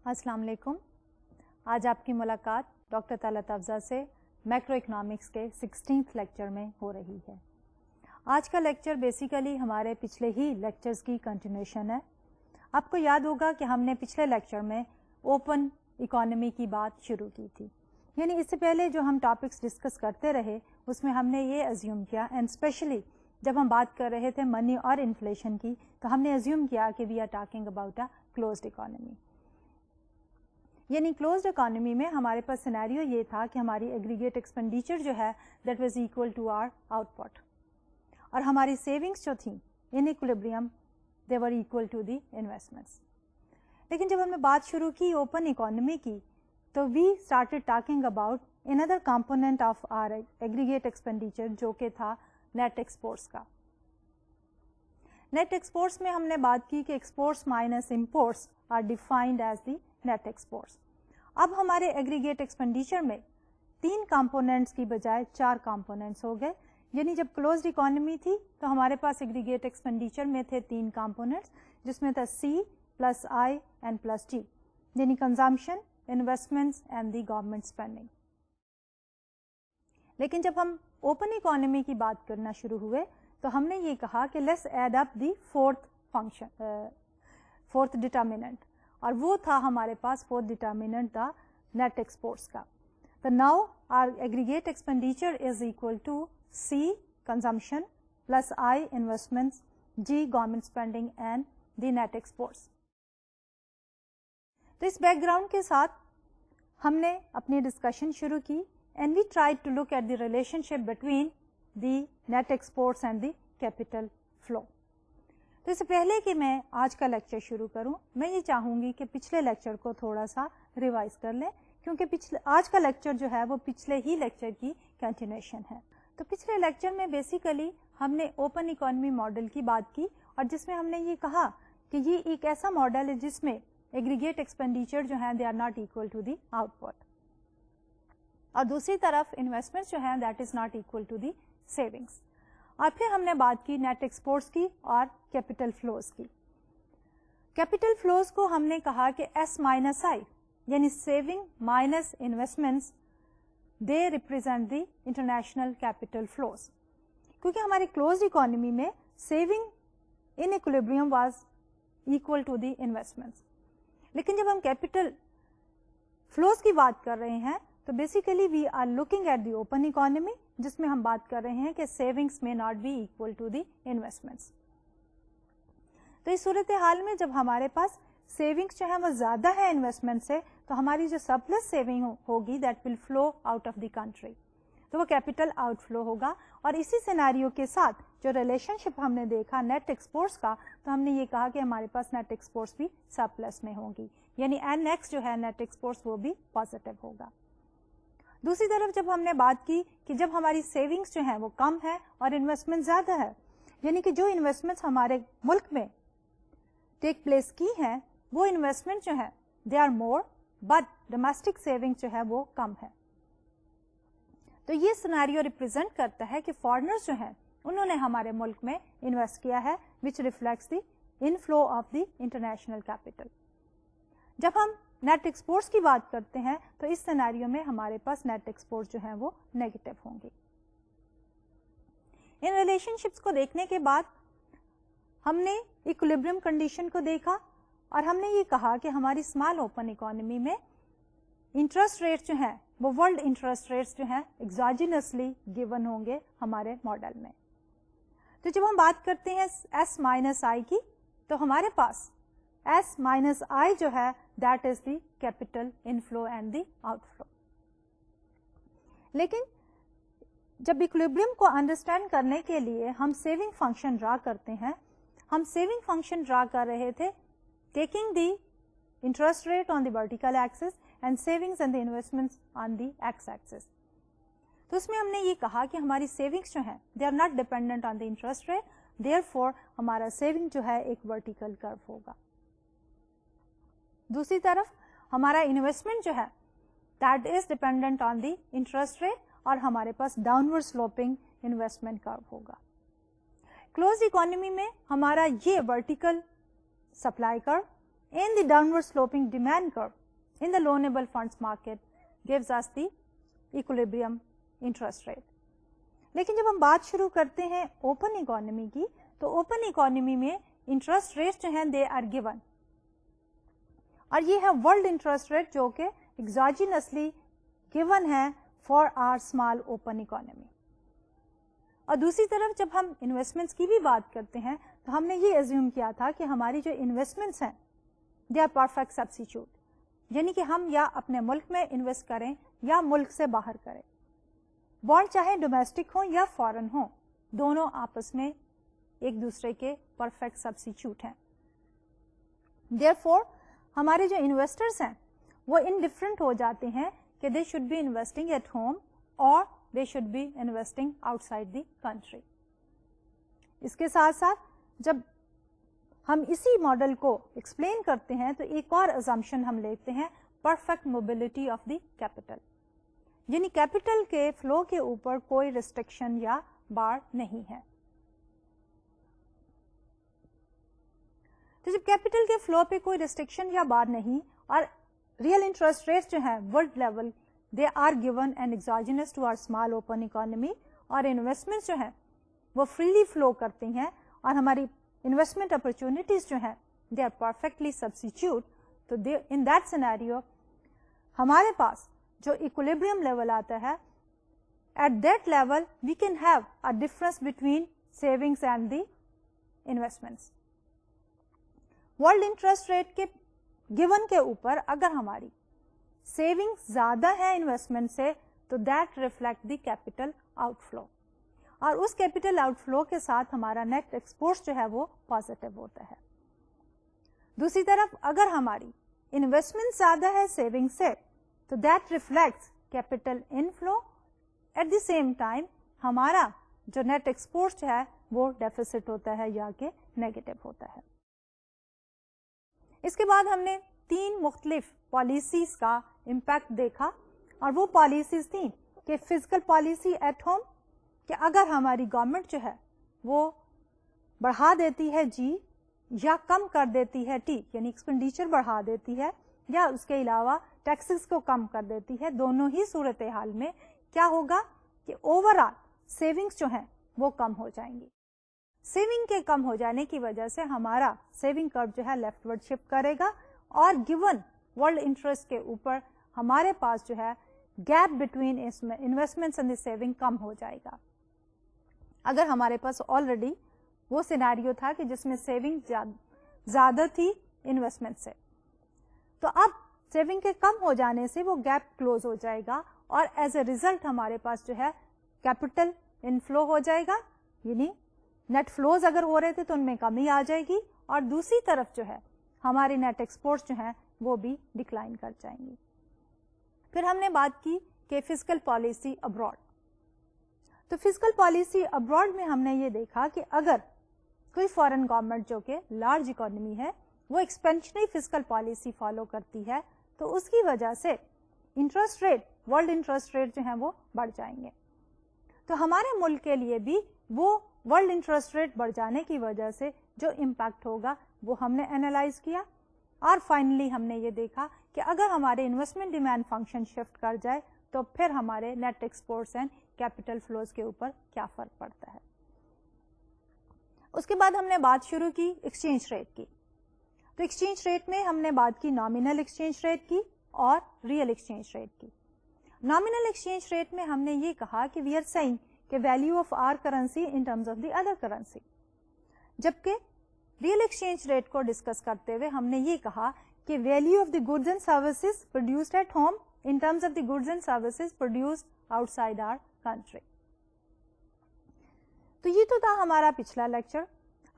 अस्सलाम वालेकुम। आज आपकी मुलाकात डॉक्टर तलत अफजा से मैक्रो इकोनॉमिक्स के 16th लेक्चर में हो रही है। आज का लेक्चर बेसिकली हमारे पिछले ही लेक्चर्स की कंटिन्यूशन है। आपको याद होगा कि हमने पिछले लेक्चर में ओपन इकोनॉमी की बात शुरू की थी, यानी इससे पहले जो हम टॉपिक्स डिस्कस करते रहे उसमें हमने ये अज्यूम किया, एंड स्पेशली जब हम बात कर रहे थे मनी और इन्फ्लेशन की, तो हमने अज्यूम किया कि we are talking about a closed economy. यानी क्लोज्ड इकोनॉमी में हमारे पास सिनेरियो ये था कि हमारी एग्रीगेट एक्सपेंडिचर जो है that was equal to our output, और हमारी सेविंग्स जो थी in equilibrium they were equal to the investments. लेकिन जब हमने बात शुरू की ओपन इकोनॉमी की, तो we started talking about another component of our aggregate expenditure, जो कि था नेट एक्सपोर्ट्स का। नेट एक्सपोर्ट्स में हमने बात की कि exports minus imports are defined as the net exports. अब हमारे एग्रीगेट एक्सपेंडिचर में 3 कंपोनेंट्स की बजाय 4 कंपोनेंट्स हो गए। यानी जब क्लोज्ड इकोनॉमी थी तो हमारे पास एग्रीगेट एक्सपेंडिचर में थे 3 कंपोनेंट्स, जिसमें था C plus I and plus T, यानी consumption, investments and the government spending. लेकिन जब हम ओपन इकोनॉमी की बात करना शुरू हुए तो हमने ये कहा कि let's add up the fourth determinant, और वो था हमारे पास फोर्थ डिटर्मिनेंट था नेट एक्सपोर्ट्स का। तो now our aggregate expenditure is equal to C consumption plus I investments, G government spending and the net exports. तो इस बैकग्राउंड के साथ हमने अपनी डिस्कशन शुरू की, and we tried to look at the relationship between the net exports and the capital flow. तो इससे पहले कि मैं आज का लेक्चर शुरू करूं, मैं ये चाहूंगी कि पिछले लेक्चर को थोड़ा सा रिवाइज कर लें, क्योंकि आज का लेक्चर जो है वो पिछले ही लेक्चर की कंटिन्यूएशन है। तो पिछले लेक्चर में बेसिकली हमने ओपन इकोनॉमी मॉडल की बात की, और जिसमें हमने ये कहा कि ये एक ऐसा मॉडल है जिसमें एग्रीगेट एक्सपेंडिचर जो है they are not equal to the output, और दूसरी तरफ इन्वेस्टमेंट्स जो है that is not equal to the savings. और फिर हमने बात की नेट एक्सपोर्ट्स की और कैपिटल फ्लोज की। कैपिटल फ्लोज को हमने कहा कि S माइनस I, यानी saving minus investments, they represent the international capital flows. क्योंकि हमारे क्लोज्ड इकोनॉमी में saving in equilibrium was equal to the investments. लेकिन जब हम कैपिटल फ्लोज की बात कर रहे हैं तो basically we are looking at the open economy, जिसमें हम बात कर रहे हैं कि savings may not be equal to the investments. तो इस सूरत हाल में जब हमारे पास सेविंग्स जो है वो ज्यादा है इन्वेस्टमेंट से, तो हमारी जो सरप्लस सेविंग होगी that will flow out of the country, तो वो कैपिटल आउटफ्लो होगा। और इसी सिनेरियो के साथ जो रिलेशनशिप हमने देखा नेट एक्सपोर्ट्स का, तो हमने ये कहा कि हमारे पास नेट एक्सपोर्ट्स भी सरप्लस में होगी, यानी NX जो है नेट एक्सपोर्ट्स वो भी पॉजिटिव होगा। दूसरी तरफ जब हमने बात की कि जब हमारी सेविंग्स जो है वो कम है और इन्वेस्टमेंट ज्यादा है, यानी कि जो इन्वेस्टमेंट्स हमारे मुल्क में टेक प्लेस की हैं वो इन्वेस्टमेंट जो है they are more, but domestic savings जो है वो कम है। तो ये सिनेरियो रिप्रेजेंट करता है कि फॉरेनर्स जो हैं उन्होंने हमारे मुल्क में इन्वेस्ट किया है, विच reflects the inflow of the international capital. जब हम नेट एक्सपोर्ट्स की बात करते हैं तो इस सिनेरियो में हमारे पास नेट एक्सपोर्ट्स जो है वो नेगेटिव होंगे। इन रिलेशनशिप्स को देखने के बाद हमने इक्विलिब्रियम कंडीशन को देखा, और हमने ये कहा कि हमारी स्मॉल ओपन इकोनॉमी में इंटरेस्ट रेट्स जो हैं वो वर्ल्ड इंटरेस्ट रेट्स जो हैं एक्सोजेनसली गिवन होंगे हमारे मॉडल में। तो जब हम बात करते हैं S माइनस I की, तो हमारे पास S माइनस I जो है that is the capital inflow and the outflow. लेकिन जब इक्विलिब्रियम को अंडरस्टैंड करने के लिए हम सेविंग फंक्शन ड्रा करते हैं, हम सेविंग फंक्शन ड्रा कर रहे थे taking the interest rate on the vertical axis and savings and the investments on the X axis. तो उसमें हमने ये कहा कि हमारी सेविंग्स जो है they are not dependent on the interest rate, therefore हमारा सेविंग जो है एक वर्टिकल कर्व होगा। दूसरी तरफ हमारा इन्वेस्टमेंट जो है that is dependent on the interest rate, और हमारे पास डाउनवर्ड स्लोपिंग इन्वेस्टमेंट कर्व होगा। क्लोज इकोनॉमी में हमारा ये vertical supply curve in the downward sloping demand curve in the loanable funds market gives us the equilibrium interest rate. लेकिन जब हम बात शुरू करते हैं ओपन इकोनॉमी की, तो ओपन इकोनॉमी में इंटरेस्ट रेट जो हैं दे आर गिवन, और ये है वर्ल्ड इंटरेस्ट रेट जो कि एक्सोजेनसली गिवन है for our small open economy. और दूसरी तरफ जब हम इन्वेस्टमेंट्स की भी बात करते हैं तो हमने ये एज्यूम किया था कि हमारी जो इन्वेस्टमेंट्स हैं दे आर परफेक्ट सब्स्टिट्यूट, यानी कि हम या अपने मुल्क में इन्वेस्ट करें या मुल्क से बाहर करें. बॉन्ड चाहे डोमेस्टिक हो या फॉरेन हो, दोनों आपस में एक दूसरे के परफेक्ट सब्स्टिट्यूट हैं. देयरफॉर हमारे जो इन्वेस्टर्स हैं वो इनडिफरेंट हो जाते हैं कि they should be investing at home और they should be investing outside the country. इसके साथ साथ जब हम इसी मॉडल को एक्सप्लेन करते हैं तो एक और अजम्पशन हम लेते हैं, perfect mobility of the capital, यानी कैपिटल के फ्लो के ऊपर कोई रिस्ट्रिक्शन या बार नहीं है. तो जब कैपिटल के फ्लो पे कोई रिस्ट्रिक्शन या बार नहीं और रियल इंटरेस्ट रेट्स जो है world level they are given and exogenous to our small open economy, और इन्वेस्टमेंट्स जो है वो फ्रीली फ्लो करती हैं और हमारी इन्वेस्टमेंट अपॉर्चुनिटीज जो है दे आर परफेक्टली सब्स्टिट्यूट, तो इन दैट सिनेरियो हमारे पास जो इक्विलिब्रियम लेवल आता है, at that level we can have a difference between savings and the investments. World interest rate के गिवन के ऊपर अगर हमारी सेविंग्स ज्यादा है इन्वेस्टमेंट से, तो that reflect the capital outflow, और उस कैपिटल आउटफ्लो के साथ हमारा नेट एक्सपोर्ट्स जो है वो पॉजिटिव होता है. दूसरी तरफ अगर हमारी इन्वेस्टमेंट ज्यादा है सेविंग से, तो that reflects capital inflow. At the same time हमारा जो नेट एक्सपोर्ट्स है वो डेफिसिट होता है या कि नेगेटिव होता है. इसके बाद हमने 3 मुख्तलिफ पॉलिसीज का इम्पैक्ट देखा, और वो पॉलिसीज थी कि फिजिकल पॉलिसी एट होम, कि अगर हमारी गवर्नमेंट जो है वो बढ़ा देती है जी या कम कर देती है टी, यानी एक्सपेंडिचर बढ़ा देती है या उसके अलावा टैक्सेस को कम कर देती है, दोनों ही सूरत हाल में क्या होगा कि ओवरऑल सेविंग्स जो है वो कम हो जाएंगी. सेविंग के कम हो जाने की वजह से हमारा सेविंग कर्व जो है लेफ्टवर्ड शिफ्ट करेगा, और गिवन वर्ल्ड इंटरेस्ट के ऊपर हमारे पास जो है gap between investments and the saving कम हो जाएगा. अगर हमारे पास ऑलरेडी वो सिनेरियो था कि जिसमें सेविंग ज्यादा थी इन्वेस्टमेंट से, तो अब सेविंग के कम हो जाने से वो गैप क्लोज हो जाएगा, और एज ए रिजल्ट हमारे पास जो है कैपिटल इनफ्लो हो जाएगा, यानी नेट फ्लोज अगर हो रहे थे तो उनमें कमी आ जाएगी, और दूसरी तरफ जो है हमारी नेट एक्सपोर्ट्स जो है वो भी डिक्लाइन कर जाएंगी. फिर हमने बात की कि फिजिकल पॉलिसी अब्रॉड. तो फिजिकल पॉलिसी अब्रॉड में हमने ये देखा कि अगर कोई फॉरेन गवर्नमेंट जो कि लार्ज इकोनॉमी है वो एक्सपेंशनरी फिजिकल पॉलिसी फॉलो करती है, तो उसकी वजह से interest rate, world interest rate जो है वो बढ़ जाएंगे. तो हमारे मुल्क के लिए भी वो वर्ल्ड इंटरेस्ट रेट बढ़ जाने की वजह से जो इम्पैक्ट होगा वो हमने एनालाइज किया, और फाइनली हमने ये देखा कि अगर हमारे इन्वेस्टमेंट डिमांड फंक्शन शिफ्ट कर जाए तो फिर हमारे net exports and capital flows के ऊपर क्या फर्क पड़ता है. उसके बाद हमने बात शुरू की एक्सचेंज रेट की. तो एक्सचेंज रेट में हमने बात की नॉमिनल एक्सचेंज रेट की और रियल एक्सचेंज रेट की. नॉमिनल एक्सचेंज रेट में हमने ये कहा कि वी आर सेइंग कि value of our currency in terms of the other currency, जबकि रियल एक्सचेंज रेट को डिस्कस करते हुए हमने ये कहा कि value of the goods and services produced at home in terms of the goods and services produced outside our country. तो ये तो था हमारा पिछला लेक्चर.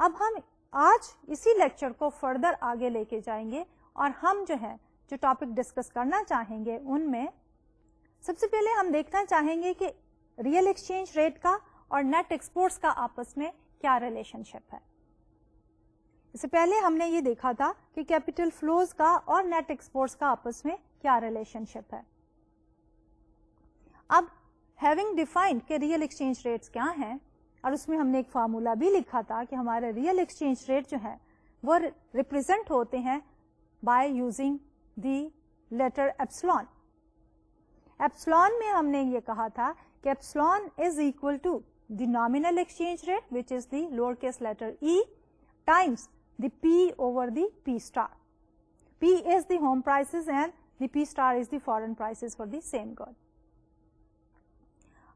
अब हम आज इसी लेक्चर को फर्दर आगे लेके जाएंगे, और हम जो है जो टॉपिक डिस्कस करना चाहेंगे उनमें सबसे पहले हम देखना चाहेंगे कि रियल एक्सचेंज रेट का और नेट एक्सपोर्ट्स का आपस में क्या रिलेशनशिप है. इससे पहले हमने ये देखा था कि कैपिटल फ्लोज का और नेट एक्सपोर्ट्स का आपस में क्या रिलेशनशिप है. अब हैविंग डिफाइंड कि रियल एक्सचेंज रेट्स क्या हैं, और उसमें हमने एक फार्मूला भी लिखा था कि हमारे रियल एक्सचेंज रेट जो है वो रिप्रेजेंट होते हैं by using the letter epsilon. Epsilon में हमने ये कहा था कि epsilon is equal to the nominal exchange rate, which is the lowercase letter e, times the p over the p star. P is the home prices and the p star is the foreign prices for the same good.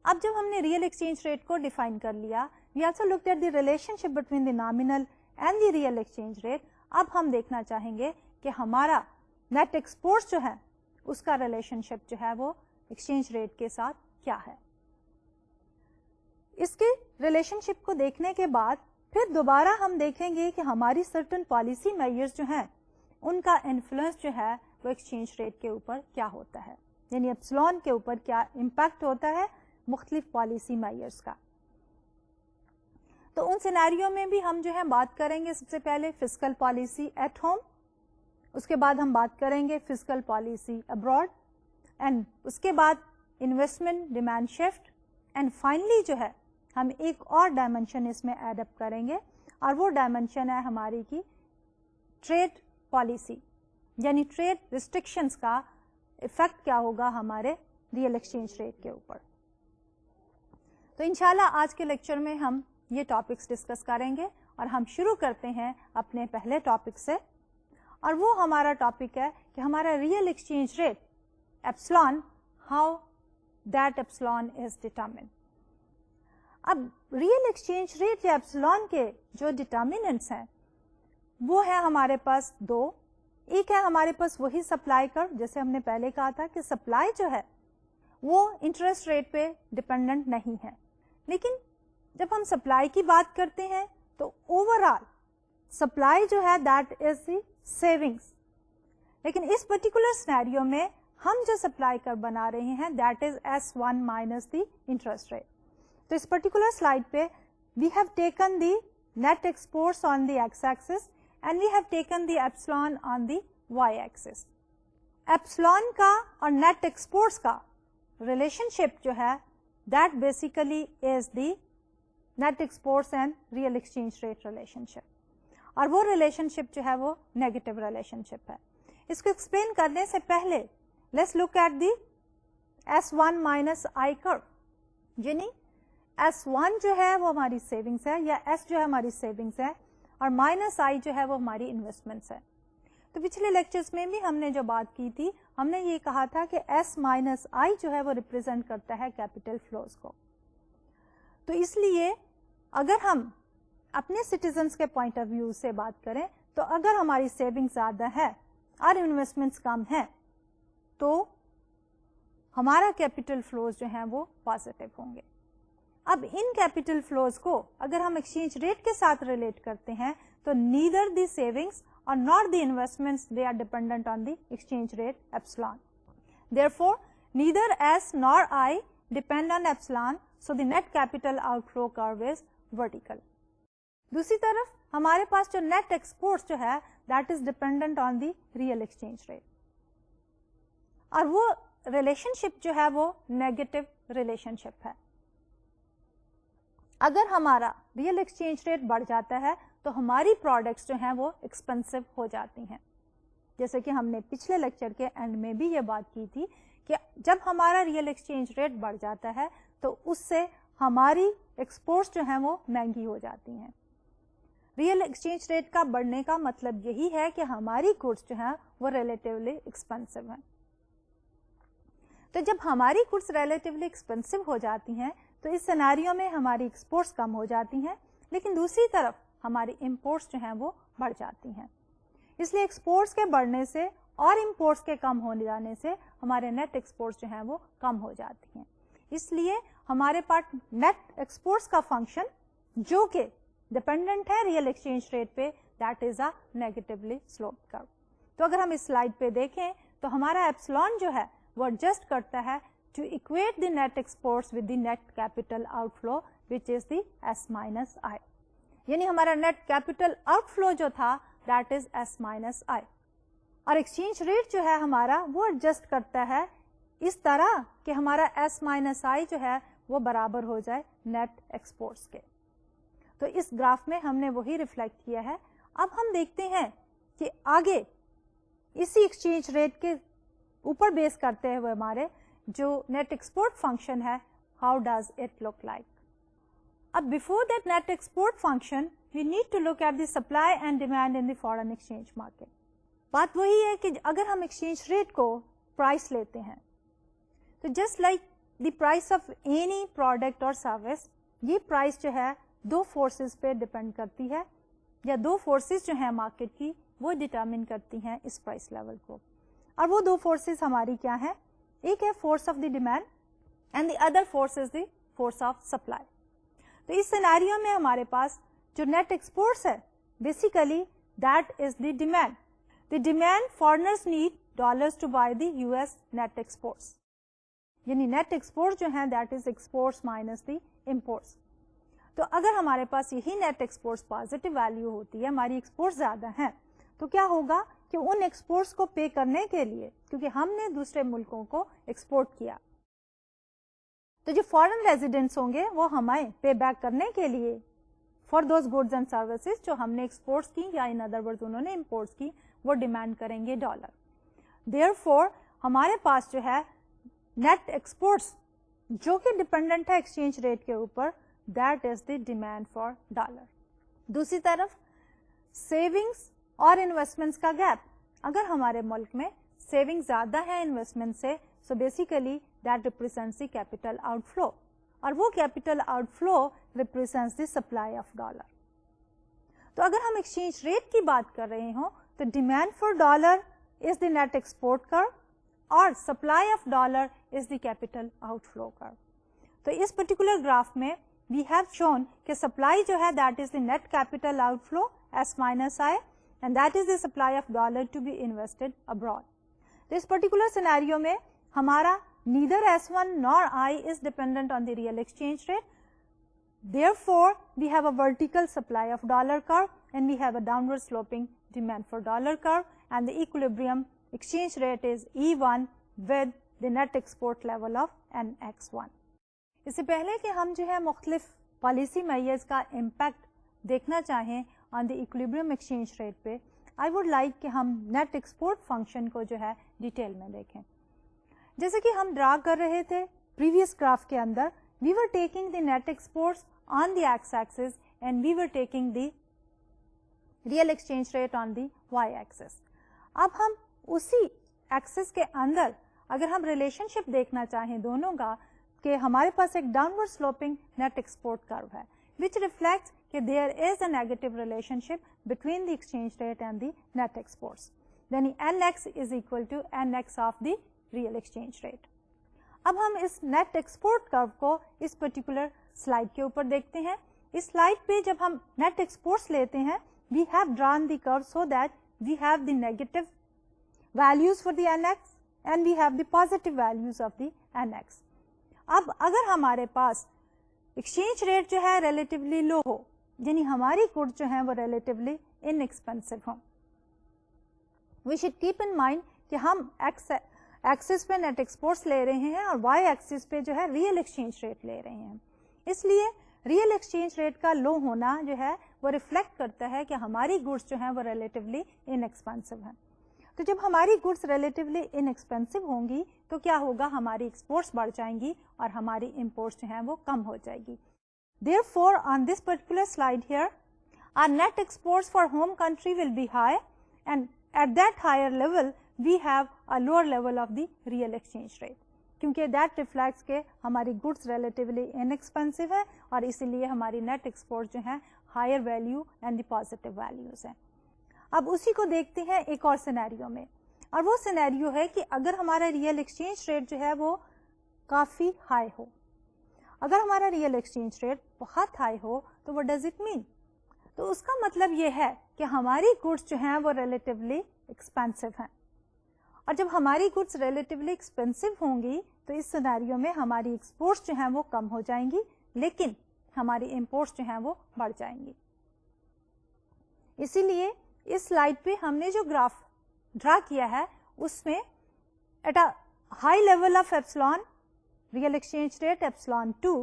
अब जब हमने real exchange rate को define कर लिया, we also looked at the relationship between the nominal and the real exchange rate. अब हम देखना चाहेंगे कि हमारा नेट एक्सपोर्ट्स जो है उसका रिलेशनशिप जो है वो एक्सचेंज रेट के साथ क्या है. इसके रिलेशनशिप को देखने के बाद फिर दोबारा हम देखेंगे कि हमारी सर्टेन पॉलिसी मेजर्स जो हैं उनका इन्फ्लुएंस जो है वो एक्सचेंज रेट के ऊपर क्या होता है, यानी एप्सिलॉन के ऊपर क्या इम्पैक्ट होता है मुख्तलिफ पॉलिसी मेजर्स का. तो उन सिनेरियो में भी हम जो है बात करेंगे सबसे पहले फिस्कल पॉलिसी एट होम, उसके बाद हम बात करेंगे फिस्कल पॉलिसी अब्रॉड, एंड उसके बाद investment demand shift, and finally जो है हम एक और डायमेंशन इसमें ऐड अप करेंगे और वो डायमेंशन है हमारी की ट्रेड पॉलिसी, यानी ट्रेड रिस्ट्रिक्शंस का इफेक्ट क्या होगा हमारे रियल एक्सचेंज रेट के ऊपर. तो इंशाल्लाह आज के लेक्चर में हम ये टॉपिक्स डिस्कस करेंगे और हम शुरू करते हैं अपने पहले टॉपिक से, और वो हमारा टॉपिक है कि हमारा real exchange rate epsilon, how that epsilon is determined. अब रियल एक्सचेंज रेट या एप्सिलॉन के जो डिटर्मिनेंट्स हैं वो है हमारे पास दो. एक है हमारे पास वही सप्लाई कर्व, जैसे हमने पहले कहा था कि सप्लाई जो है वो इंटरेस्ट रेट पे डिपेंडेंट नहीं है, लेकिन जब हम सप्लाई की बात करते हैं तो ओवरऑल सप्लाई जो है दैट इज द सेविंग्स. लेकिन इस पर्टिकुलर सिनेरियो में हम जो सप्लाई कर्व बना रहे हैं that is S1 minus the interest rate. तो इस पर्टिकुलर स्लाइड पे we have taken the net exports on the X axis and we have taken the epsilon on the Y axis. Epsilon का और net exports का relationship जो है that basically is the net exports and real exchange rate relationship, और वो relationship जो है वो नेगेटिव रिलेशनशिप है. इसको एक्सप्लेन करने से पहले let's look at the S1 minus I curve, यानी S1 जो है वो हमारी सेविंग्स है, या S जो है हमारी सेविंग्स है, और माइनस आई जो है वो हमारी इन्वेस्टमेंट्स है. तो पिछले लेक्चर्स में भी हमने जो बात की थी, हमने ये कहा था कि S माइनस आई जो है वो रिप्रेजेंट करता है कैपिटल फ्लोज को. तो इसलिए अगर हम अपने सिटीजन्स के पॉइंट ऑफ व्यू से बात करें तो अगर हमारी सेविंग्स ज़्यादा है और इन्वेस्टमेंट्स कम है तो हमारा कैपिटल फ्लोज जो है वो पॉजिटिव होंगे. अब इन कैपिटल फ्लोज को अगर हम एक्सचेंज रेट के साथ रिलेट करते हैं तो neither the savings or not the investments, they are dependent on the exchange rate epsilon. Therefore, neither S nor I depend on epsilon, so the net capital outflow curve is vertical. दूसरी तरफ हमारे पास जो net exports जो है that is dependent on the real exchange rate, और वो relationship जो है वो negative relationship है. अगर हमारा रियल एक्सचेंज रेट बढ़ जाता है तो हमारी प्रोडक्ट्स जो हैं वो एक्सपेंसिव हो जाती हैं. जैसे कि हमने पिछले लेक्चर के एंड में भी ये बात की थी कि जब हमारा रियल एक्सचेंज रेट बढ़ जाता है तो उससे हमारी एक्सपोर्ट्स जो हैं वो महंगी हो जाती हैं. रियल एक्सचेंज रेट का बढ़ने का मतलब यही है कि हमारी गुड्स जो हैं वो रिलेटिवली एक्सपेंसिव हैं. तो जब हमारी गुड्स रिलेटिवली एक्सपेंसिव हो जाती हैं तो इस सिनेरियो में हमारी एक्सपोर्ट्स कम हो जाती हैं, लेकिन दूसरी तरफ हमारी इंपोर्ट्स जो हैं वो बढ़ जाती हैं. इसलिए एक्सपोर्ट्स के बढ़ने से और इंपोर्ट्स के कम हो जाने से हमारे नेट एक्सपोर्ट्स जो हैं वो कम हो जाती हैं. इसलिए हमारे पास नेट एक्सपोर्ट्स का फंक्शन जो कि डिपेंडेंट है रियल एक्सचेंज रेट पे that is a negatively sloped curve. तो अगर हम इस स्लाइड पे देखें तो हमारा एप्सिलॉन जो है वो एडजस्ट करता है to equate the net exports with the net capital outflow which is the S minus I. यानी हमारा net capital outflow जो था that is S minus I, और exchange rate जो है हमारा वो adjust करता है इस तरह कि हमारा S minus I जो है वो बराबर हो जाए net exports के. तो इस ग्राफ में हमने वही रिफ्लेक्ट किया है. अब हम देखते हैं कि आगे इसी एक्सचेंज रेट के ऊपर बेस करते हुए हमारे जो नेट एक्सपोर्ट फंक्शन है, how does it look like. अब before that net export function we need to look at the supply and demand in the foreign exchange market. बात वही है कि अगर हम एक्सचेंज रेट को प्राइस लेते हैं तो just like the price of any product और सर्विस, ये प्राइस जो है दो फोर्सेस पे डिपेंड करती है, या दो फोर्सेस जो है मार्केट की वो डिटरमिन करती हैं इस प्राइस लेवल को. और वो दो फोर्सेस हमारी क्या है, एक है force of the demand and the other force is the force of supply. तो इस सिनेरियो में हमारे पास जो नेट एक्सपोर्ट्स है basically that is the demand. The demand foreigners need dollars to buy the US net exports, यानी net export जो है that is exports minus the imports. तो अगर हमारे पास यही नेट एक्सपोर्ट्स पॉजिटिव वैल्यू होती है, हमारी एक्सपोर्ट्स ज्यादा हैं, तो क्या होगा कि उन एक्सपोर्ट्स को पे करने के लिए, क्योंकि हमने दूसरे मुल्कों को एक्सपोर्ट किया, तो जो फॉरेन रेजिडेंट्स होंगे वो हमें पे बैक करने के लिए for those goods and services जो हमने एक्सपोर्ट्स की या इन अदर वर्ड्स उन्होंने इंपोर्ट्स की, वो डिमांड करेंगे डॉलर. देयरफॉर हमारे पास जो है नेट एक्सपोर्ट्स जो कि डिपेंडेंट है एक्सचेंज रेट के ऊपर, that is the demand for dollar. दूसरी तरफ सेविंग्स और इन्वेस्टमेंट्स का गैप, अगर हमारे मुल्क में सेविंग ज्यादा है इन्वेस्टमेंट से, so basically that represents the capital outflow, और वो capital outflow represents the supply of dollar. तो अगर हम एक्सचेंज रेट की बात कर रहे हो तो demand for dollar is the net export curve और supply of dollar is the capital outflow curve. तो इस पर्टिकुलर ग्राफ में वी हैव शोन कि सप्लाई जो है that is the net capital outflow S minus I and that is the supply of dollar to be invested abroad. This particular scenario में हमारा neither S1 nor I is dependent on the real exchange rate. Therefore, we have a vertical supply of dollar curve and we have a downward sloping demand for dollar curve, and the equilibrium exchange rate is E1 with the net export level of NX1. इससे पहले कि हम जो है मुख्तलिफ policy measures का impact देखना चाहें on the equilibrium exchange rate पे, आई वुड लाइक कि हम नेट एक्सपोर्ट फंक्शन को जो है डिटेल में देखें. जैसे कि हम ड्रा कर रहे थे प्रीवियस ग्राफ के अंदर, we were taking the net exports on the X axis and we were taking the real exchange rate on the Y axis. अब हम उसी एक्सिस के अंदर अगर हम रिलेशनशिप देखना चाहें दोनों का, कि हमारे पास एक downward sloping net export curve है which reflects that there is a negative relationship between the exchange rate and the net exports. Then NX is equal to NX of the real exchange rate. अब हम इस net export curve को इस particular slide के ऊपर देखते हैं. इस slide पे जब हम net exports लेते हैं, we have drawn the curve so that we have the negative values for the NX and we have the positive values of the NX. अब अगर हमारे पास एक्सचेंज रेट जो है रिलेटिवली लो हो, यानी हमारी गुड्स जो है वो रिलेटिवली इनएक्सपेंसिव हो, we should keep in mind कि हम एक्सिस पे नेट एक्सपोर्ट्स ले रहे हैं और वाई एक्सिस पे जो है रियल एक्सचेंज रेट ले रहे हैं. इसलिए रियल एक्सचेंज रेट का लो होना जो है वो रिफ्लेक्ट करता है कि हमारी गुड्स जो है वो रिलेटिवली इनएक्सपेंसिव है. तो जब हमारी गुड्स रिलेटिवली इनएक्सपेंसिव होंगी तो क्या होगा, हमारी एक्सपोर्ट्स बढ़ जाएंगी और हमारी इंपोर्ट्स जो हैं वो कम हो जाएगी. Therefore, on this particular slide here, our net exports for home country will be high, and at that higher level we have a lower level of the real exchange rate, क्योंकि that reflects के हमारी goods relatively inexpensive है और इसीलिए हमारी net export जो है higher value and the positive values हैं. अब उसी को देखते हैं एक और सिनेरियो में, और वो सिनेरियो है कि अगर हमारा रियल एक्सचेंज रेट जो है वो काफ़ी हाई हो. अगर हमारा रियल एक्सचेंज रेट बहुत हाई हो तो व्हाट डज इट मीन? तो उसका मतलब ये है कि हमारी गुड्स जो हैं वो रिलेटिवली एक्सपेंसिव हैं, और जब हमारी गुड्स रिलेटिवली एक्सपेंसिव होंगी तो इस सिनेरियो में हमारी एक्सपोर्ट्स जो हैं वो कम हो जाएंगी, लेकिन हमारी इंपोर्ट्स जो हैं वो बढ़ जाएंगी. इसीलिए इस स्लाइड पे हमने जो ग्राफ ड्रा किया है उसमें at a high level of epsilon real exchange rate epsilon 2,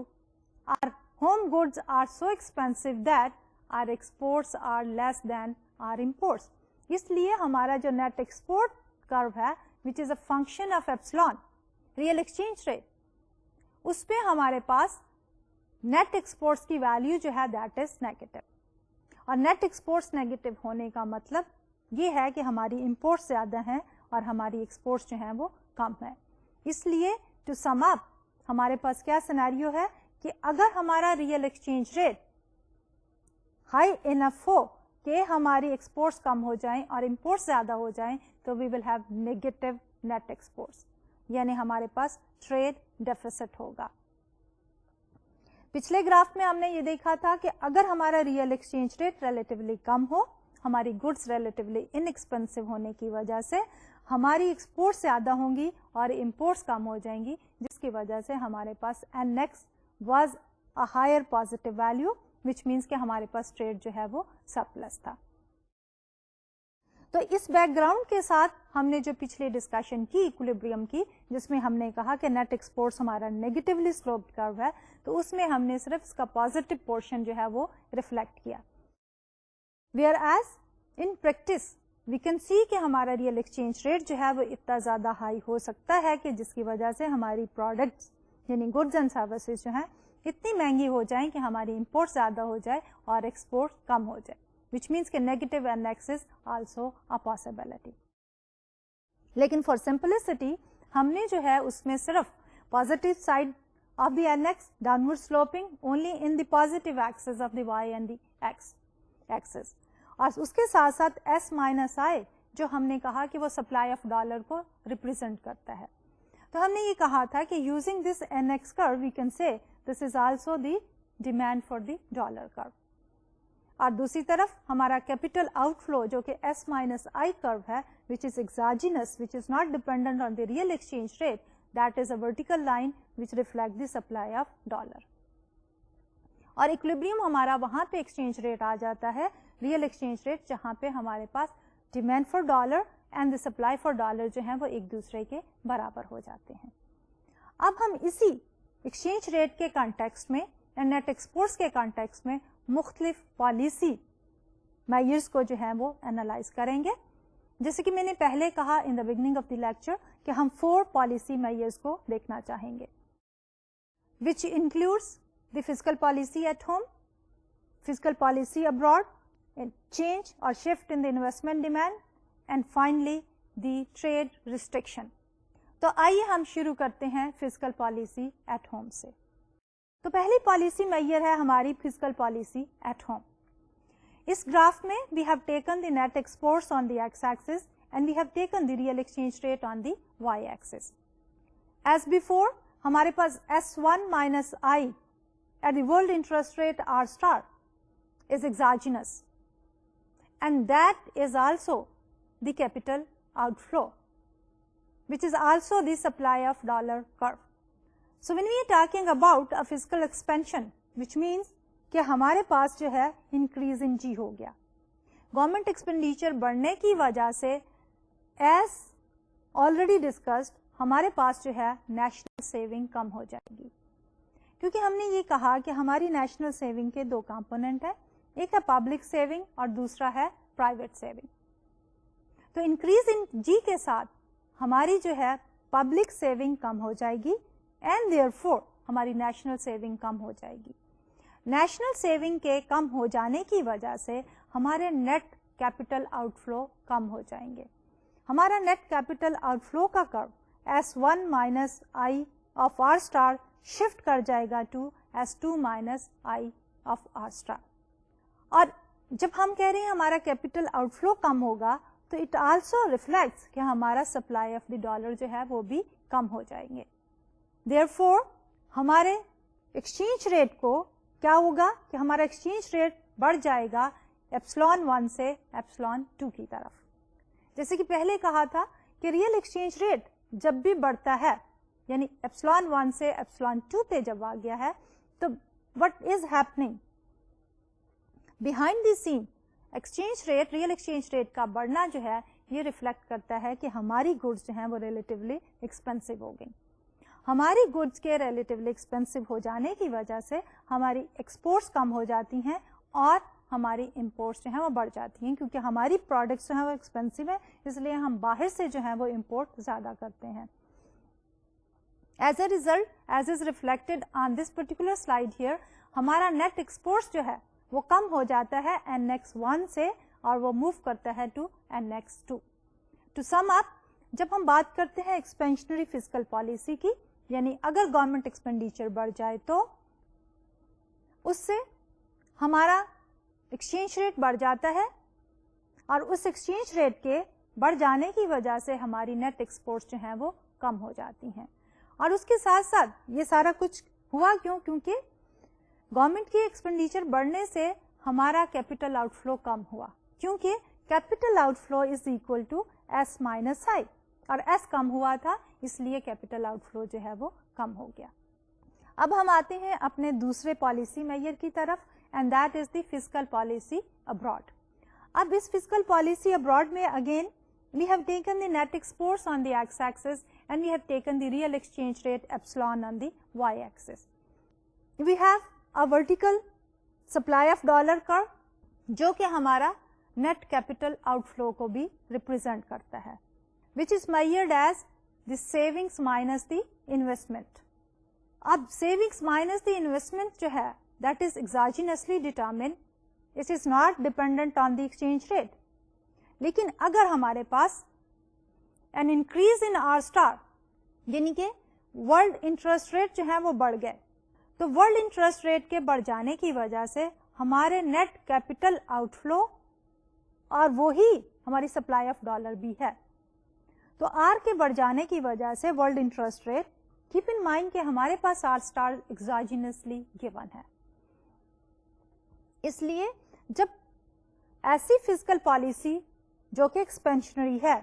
our home goods are so expensive that our exports are less than our imports. इसलिए हमारा जो नेट एक्सपोर्ट कर्व है which is a function of epsilon real exchange rate, उस पे हमारे पास net exports की value जो है दैट इज नेगेटिव, और नेट एक्सपोर्ट्स नेगेटिव होने का मतलब ये है कि हमारी इंपोर्ट्स ज़्यादा हैं और हमारी एक्सपोर्ट्स जो हैं वो कम है। इसलिए टू सम अप हमारे पास क्या सिनेरियो है कि अगर हमारा real exchange rate high enough हो कि हमारी एक्सपोर्ट्स कम हो जाएं और इंपोर्ट्स ज़्यादा हो जाएं, तो we will have negative net exports, यानी हमारे पास ट्रेड डेफिसिट होगा। पिछले ग्राफ में हमने ये देखा था कि अगर हमारा रियल एक्सचेंज रेट रिलेटिवली कम हो, हमारी गुड्स रिलेटिवली इनएक्सपेंसिव होने की वजह से हमारी एक्सपोर्ट्स ज़्यादा होंगी और इंपोर्ट्स कम हो जाएंगी, जिसकी वजह से हमारे पास NX was a higher positive value which means कि हमारे पास ट्रेड जो है वो सरप्लस था। तो इस बैकग्राउंड के साथ हमने जो पिछली डिस्कशन की इक्विलिब्रियम की, जिसमें हमने कहा कि नेट एक्सपोर्ट्स हमारा नेगेटिवली स्लोप्ड कर्व है, तो उसमें हमने सिर्फ इसका पॉजिटिव पोर्शन जो है वो रिफ्लेक्ट किया। Whereas in practice we can see कि हमारा रियल एक्सचेंज रेट जो है वो इतना ज़्यादा हाई हो सकता है कि जिसकी वजह से हमारी प्रोडक्ट्स यानी गुड्स एंड सर्विसेज जो हैं इतनी महंगी हो जाएं कि हमारी इंपोर्ट ज़्यादा हो जाए और एक्सपोर्ट कम हो जाए, विच मीन्स कि negative NX is also a possibility. लेकिन फॉर सिंपलिसिटी हमने जो है उसमें सिर्फ positive side of the NX downward sloping only in the positive axis of the Y and the X axis, और उसके साथ साथ S माइनस I जो हमने कहा कि वो सप्लाई ऑफ डॉलर को रिप्रेजेंट करता है। तो हमने ये कहा था कि using this NX curve we can say this is also the demand for the dollar curve, और दूसरी तरफ हमारा कैपिटल आउटफ्लो जो कि S माइनस I कर्व है which is exogenous which is not dependent on the real exchange rate, that is a vertical line which reflect the supply of dollar. और equilibrium हमारा वहां पे एक्सचेंज रेट आ जाता है, real exchange rate, जहां पे हमारे पास demand for dollar and the supply for dollar जो है वो एक दूसरे के बराबर हो जाते हैं। अब हम इसी एक्सचेंज रेट के कॉन्टेक्स्ट में एंड नेट एक्सपोर्ट्स के कॉन्टेक्स्ट में मुख्तलिफ पॉलिसी मेजर्स को जो है वो एनालाइज करेंगे। जैसे कि मैंने पहले कहा in the beginning of the lecture कि हम 4 पॉलिसी मेजर्स को देखना चाहेंगे, which includes the physical policy at home, physical policy abroad, change or shift in the investment demand, and finally the trade restriction। तो आइए हम शुरू करते हैं फिजिकल पॉलिसी एट होम से। तो पहली पॉलिसी मेजर है हमारी फिजिकल पॉलिसी एट होम। इस ग्राफ में we have taken the net exports on the X axis and we have taken the real exchange rate on the Y axis. As before हमारे पास S1 minus I at the world interest rate R star is exogenous, and that is also the capital outflow, which is also the supply of dollar curve. So when we are talking about a physical expansion, which means कि हमारे पास जो है increase in G हो गया, government expenditure बढ़ने की वजह से as already discussed हमारे पास जो है नेशनल सेविंग कम हो जाएगी, क्योंकि हमने ये कहा कि हमारी नेशनल सेविंग के 2 कंपोनेंट है, एक है पब्लिक सेविंग और दूसरा है प्राइवेट सेविंग। तो इंक्रीज इन जी के साथ हमारी जो है पब्लिक सेविंग कम हो जाएगी एंड देयरफॉर हमारी नेशनल सेविंग कम हो जाएगी। नेशनल सेविंग के कम हो जाने की वजह से हमारे नेट कैपिटल आउटफ्लो कम हो जाएंगे। हमारा नेट कैपिटल आउटफ्लो का curve S1 minus I of R star shift कर जाएगा to S2 minus I of R star. और जब हम कह रहे हैं हमारा कैपिटल आउटफ्लो कम होगा तो इट आल्सो रिफ्लेक्ट्स कि हमारा सप्लाई ऑफ द डॉलर जो है वो भी कम हो जाएंगे। देयरफॉर हमारे एक्सचेंज रेट को क्या होगा कि हमारा एक्सचेंज रेट बढ़ जाएगा एप्सिलॉन 1 से एप्सिलॉन 2 की तरफ। जैसे कि पहले कहा था कि रियल एक्सचेंज रेट जब भी बढ़ता है यानी एप्सिलॉन 1 से एप्सिलॉन 2 पे जब आ गया है तो what is happening behind the scene, exchange rate real exchange rate का बढ़ना जो है ये रिफ्लेक्ट करता है कि हमारी गुड्स जो हैं वो रिलेटिवली एक्सपेंसिव हो गई। हमारी गुड्स के रिलेटिवली एक्सपेंसिव हो जाने की वजह से हमारी एक्सपोर्ट्स कम हो जाती हैं और ہماری امپورٹس جو ہیں وہ بڑھ جاتی ہیں, کیونکہ ہماری پروڈکٹس جو ہیں وہ ایکسپینسو ہیں, اس لیے ہم باہر سے جو ہیں وہ امپورٹ زیادہ کرتے ہیں. As a result, as is reflected on this particular slide here, ہمارا نیٹ ایکسپورٹس جو ہے وہ کم ہو جاتا ہے NX1 سے اور وہ موو کرتا ہے ٹو NX2. ٹو سم اپ, جب ہم بات کرتے ہیں ایکسپینشنری فسکل پالیسی کی, یعنی اگر گورنمنٹ ایکسپینڈیچر بڑھ جائے تو اس سے ہمارا ایکسچینج ریٹ بڑھ جاتا ہے, اور اس ایکسچینج ریٹ کے بڑھ جانے کی وجہ سے ہماری نیٹ ایکسپورٹس جو ہیں وہ کم ہو جاتی ہیں. اور اس کے ساتھ ساتھ یہ سارا کچھ ہوا کیوں؟ کیونکہ گورنمنٹ کی ایکسپینڈیچر بڑھنے سے ہمارا کیپٹل آؤٹ فلو کم ہوا, کیونکہ capital outflow is equal to S minus I, اور ایس کم ہوا تھا اس لیے کیپٹل آؤٹ فلو جو ہے وہ کم ہو گیا. اب ہم آتے ہیں اپنے دوسرے پالیسی میئر کی طرف, and that is the fiscal policy abroad. اب اس فسکل پالیسی ابراڈ میں again we have taken the net exports on the x-axis and we have taken the real exchange rate epsilon on the y-axis. We have a vertical supply of dollar curve جو کہ ہمارا net capital outflow کو بھی represent کرتا ہے, which is measured as the savings minus the investment. اب savings minus the investment جو ہے that is exogenously determined, it is not dependent on the exchange rate. لیکن اگر ہمارے پاس an increase in R star یعنی کہ ورلڈ انٹرسٹ ریٹ جو ہے وہ بڑھ گئے, تو ورلڈ انٹرسٹ ریٹ کے بڑھ جانے کی وجہ سے ہمارے نیٹ کیپٹل آؤٹ فلو اور وہی ہماری سپلائی آف ڈالر بھی ہے, تو آر کے بڑھ جانے کی وجہ سے world interest rate, keep in mind کہ ہمارے پاس آر اسٹار ایگزوجینسلی گیون ہے. اس لیے جب ایسی فسکل پالیسی جو کہ ایکسپینشنری ہے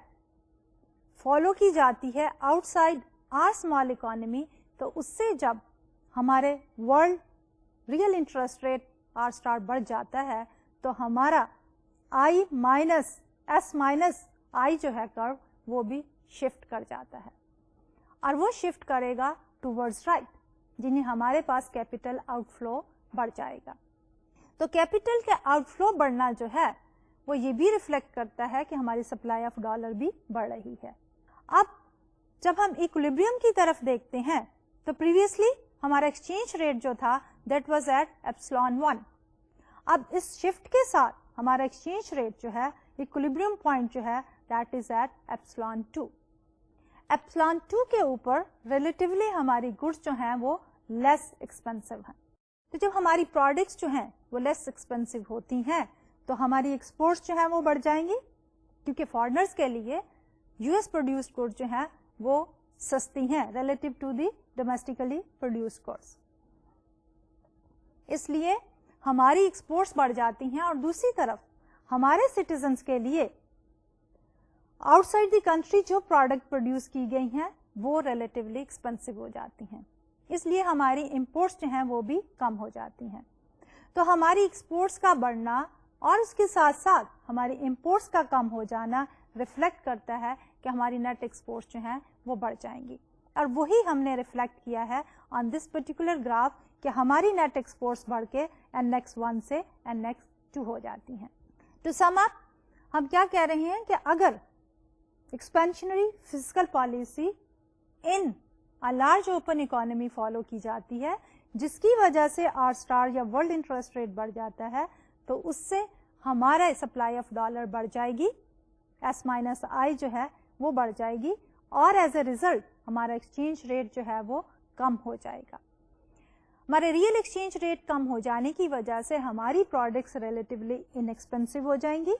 فالو کی جاتی ہے outside our small economy, تو اس سے جب ہمارے world real interest rate R star بڑھ جاتا ہے تو ہمارا I minus S minus I جو ہے کرو وہ بھی شفٹ کر جاتا ہے, اور وہ شفٹ کرے گا ٹوورڈز رائٹ, جنہیں ہمارے پاس کیپٹل آؤٹ فلو بڑھ جائے گا. تو کیپٹل کے آؤٹ فلو بڑھنا جو ہے وہ یہ بھی ریفلیکٹ کرتا ہے کہ ہماری سپلائی آف ڈالر بھی بڑھ رہی ہے. اب جب ہم ایکولیبریم کی طرف دیکھتے ہیں تو پریویسلی ہمارا ایکسچینج ریٹ جو تھا دیٹ واز ایٹ ایپسلون 1. اب اس شفٹ کے ساتھ ہمارا ایکسچینج ریٹ جو ہے ایکولیبریم پوائنٹ جو ہے that is at epsilon 2. Epsilon 2 کے اوپر ریلیٹیولی ہماری گڈس جو ہیں وہ لیس ایکسپینسو ہیں. تو جب ہماری پروڈکٹس جو ہیں وہ لیس ایکسپینسو ہوتی ہیں تو ہماری ایکسپورٹس جو ہیں وہ بڑھ جائیں گی, کیونکہ فارنرز کے لیے یو ایس پروڈیوسڈ گڈ جو ہیں وہ سستی ہیں relative to the domestically produced goods, اس لیے ہماری ایکسپورٹس بڑھ جاتی ہیں. اور دوسری طرف ہمارے سٹیزنس کے لیے آؤٹ سائڈ دی کنٹری جو پروڈکٹ پروڈیوس کی گئی ہیں وہ ریلیٹیولی ایکسپینسو ہو جاتی ہیں, اس لیے ہماری امپورٹس جو ہیں وہ بھی کم ہو جاتی ہیں. تو ہماری ایکسپورٹس کا بڑھنا اور اس کے ساتھ ساتھ ہماری امپورٹس کا کم ہو جانا ریفلیکٹ کرتا ہے کہ ہماری نیٹ ایکسپورٹس جو ہیں وہ بڑھ جائیں گی, اور وہی ہم نے ریفلیکٹ کیا ہے آن دس پرٹیکولر گراف کہ ہماری نیٹ ایکسپورٹس بڑھ کے NX1 سے NX2 ہو جاتی ہیں. ٹو سم اپ ہم کیا کہہ رہے ہیں کہ اگر expansionary fiscal policy in large open economy follow کی جاتی ہے جس کی وجہ سے آر اسٹار یا ورلڈ انٹرسٹ ریٹ بڑھ جاتا ہے, تو اس سے ہمارا سپلائی آف ڈالر بڑھ جائے گی, ایس مائنس آئی جو ہے وہ بڑھ جائے گی, اور ایز اے ریزلٹ ہمارا ایکسچینج ریٹ جو ہے وہ کم ہو جائے گا. ہمارے ریئل ایکسچینج ریٹ کم ہو جانے کی وجہ سے ہماری پروڈکٹس ریلیٹیولی ان ایکسپینسو ہو جائیں گی,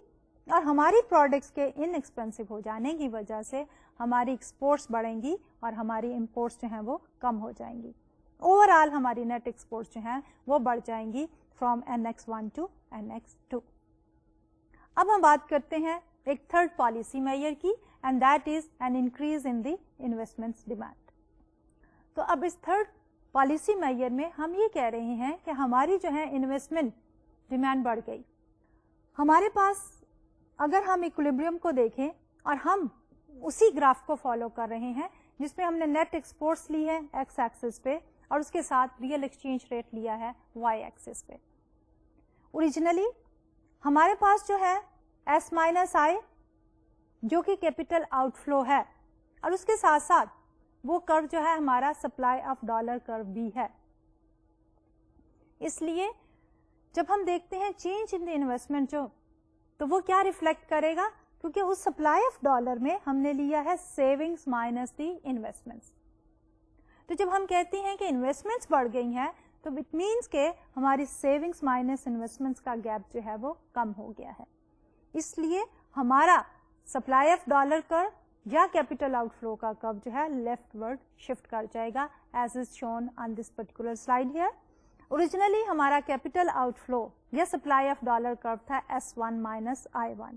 اور ہماری پروڈکٹس کے ان ایکسپینسو ہو جانے کی وجہ سے ہماری ایکسپورٹس بڑھیں گی اور ہماری امپورٹس جو ہیں وہ کم ہو جائیں گی. اوور آل ہماری نیٹ ایکسپورٹس جو ہیں وہ بڑھ جائیں گی فرام NX1 ٹو NX2. اب ہم بات کرتے ہیں ایک تھرڈ پالیسی میئر کی, and that is an increase in the investment demand. تو اب اس تھرڈ پالیسی میئر میں ہم یہ کہہ رہے ہیں کہ ہماری جو ہے انویسٹمنٹ ڈیمانڈ بڑھ گئی. ہمارے پاس اگر ہم ایکولیبریم کو دیکھیں اور ہم اسی گراف کو فالو کر رہے ہیں جس میں ہم نے نیٹ ایکسپورٹس لی ہے ایکس ایکسس پہ اور اس کے ساتھ ریئل ایکسچینج ریٹ لیا ہے وائی ایکسس پہ. اوریجنلی हमारे पास जो है S माइनस आई जो कि कैपिटल आउटफ्लो है, और उसके साथ साथ वो कर्व जो है हमारा सप्लाई ऑफ डॉलर कर्व भी है। इसलिए जब हम देखते हैं चेंज इन द इन्वेस्टमेंट जो, तो वो क्या रिफ्लेक्ट करेगा, क्योंकि उस सप्लाई ऑफ डॉलर में हमने लिया है सेविंग्स माइनस दी इन्वेस्टमेंट्स। तो जब हम कहते हैं कि इन्वेस्टमेंट्स बढ़ गई हैं, तो इट मीन्स के हमारी सेविंग्स माइनस इन्वेस्टमेंट्स का गैप जो है वो कम हो गया है। इसलिए हमारा सप्लाई ऑफ डॉलर कर्व या कैपिटल आउटफ्लो का कर्व जो है लेफ्टवर्ड शिफ्ट कर जाएगा, as is shown on this particular slide here. Originally हमारा कैपिटल आउटफ्लो या सप्लाई ऑफ डॉलर कर्व था S1 माइनस I1।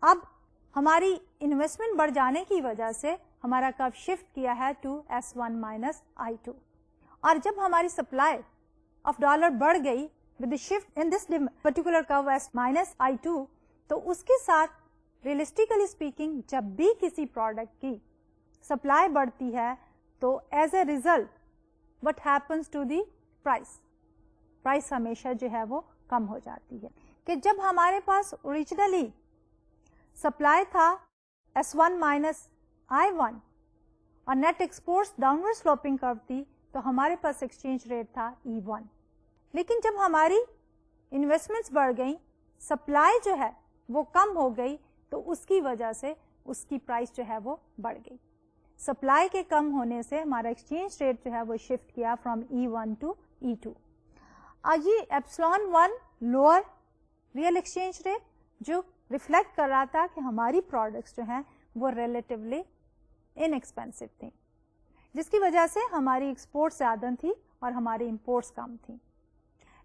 अब हमारी इन्वेस्टमेंट बढ़ जाने की वजह से हमारा कर्व शिफ्ट किया है टू S1 माइनस I2, और जब हमारी सप्लाई ऑफ डॉलर बढ़ गई with the shift in this particular curve S minus I2, तो उसके साथ रियलिस्टिकली स्पीकिंग जब भी किसी प्रोडक्ट की सप्लाई बढ़ती है तो as a result what happens to the price हमेशा जो है वो कम हो जाती है। कि जब हमारे पास ओरिजिनली सप्लाई था S1 माइनस I1 और net exports downward sloping curve थी, तो हमारे पास एक्सचेंज रेट था E1। लेकिन जब हमारी इन्वेस्टमेंट्स बढ़ गई, सप्लाई जो है वो कम हो गई, तो उसकी वजह से उसकी प्राइस जो है वो बढ़ गई। सप्लाई के कम होने से हमारा एक्सचेंज रेट जो है वो शिफ्ट किया फ्रॉम E1 टू E2। ये epsilon 1 lower real exchange rate जो रिफ्लेक्ट कर रहा था कि हमारी प्रोडक्ट्स जो हैं वो रिलेटिवली इनएक्सपेंसिव थी, जिसकी वजह से हमारी एक्सपोर्ट ज़्यादा थी और हमारी इंपोर्ट्स कम थी।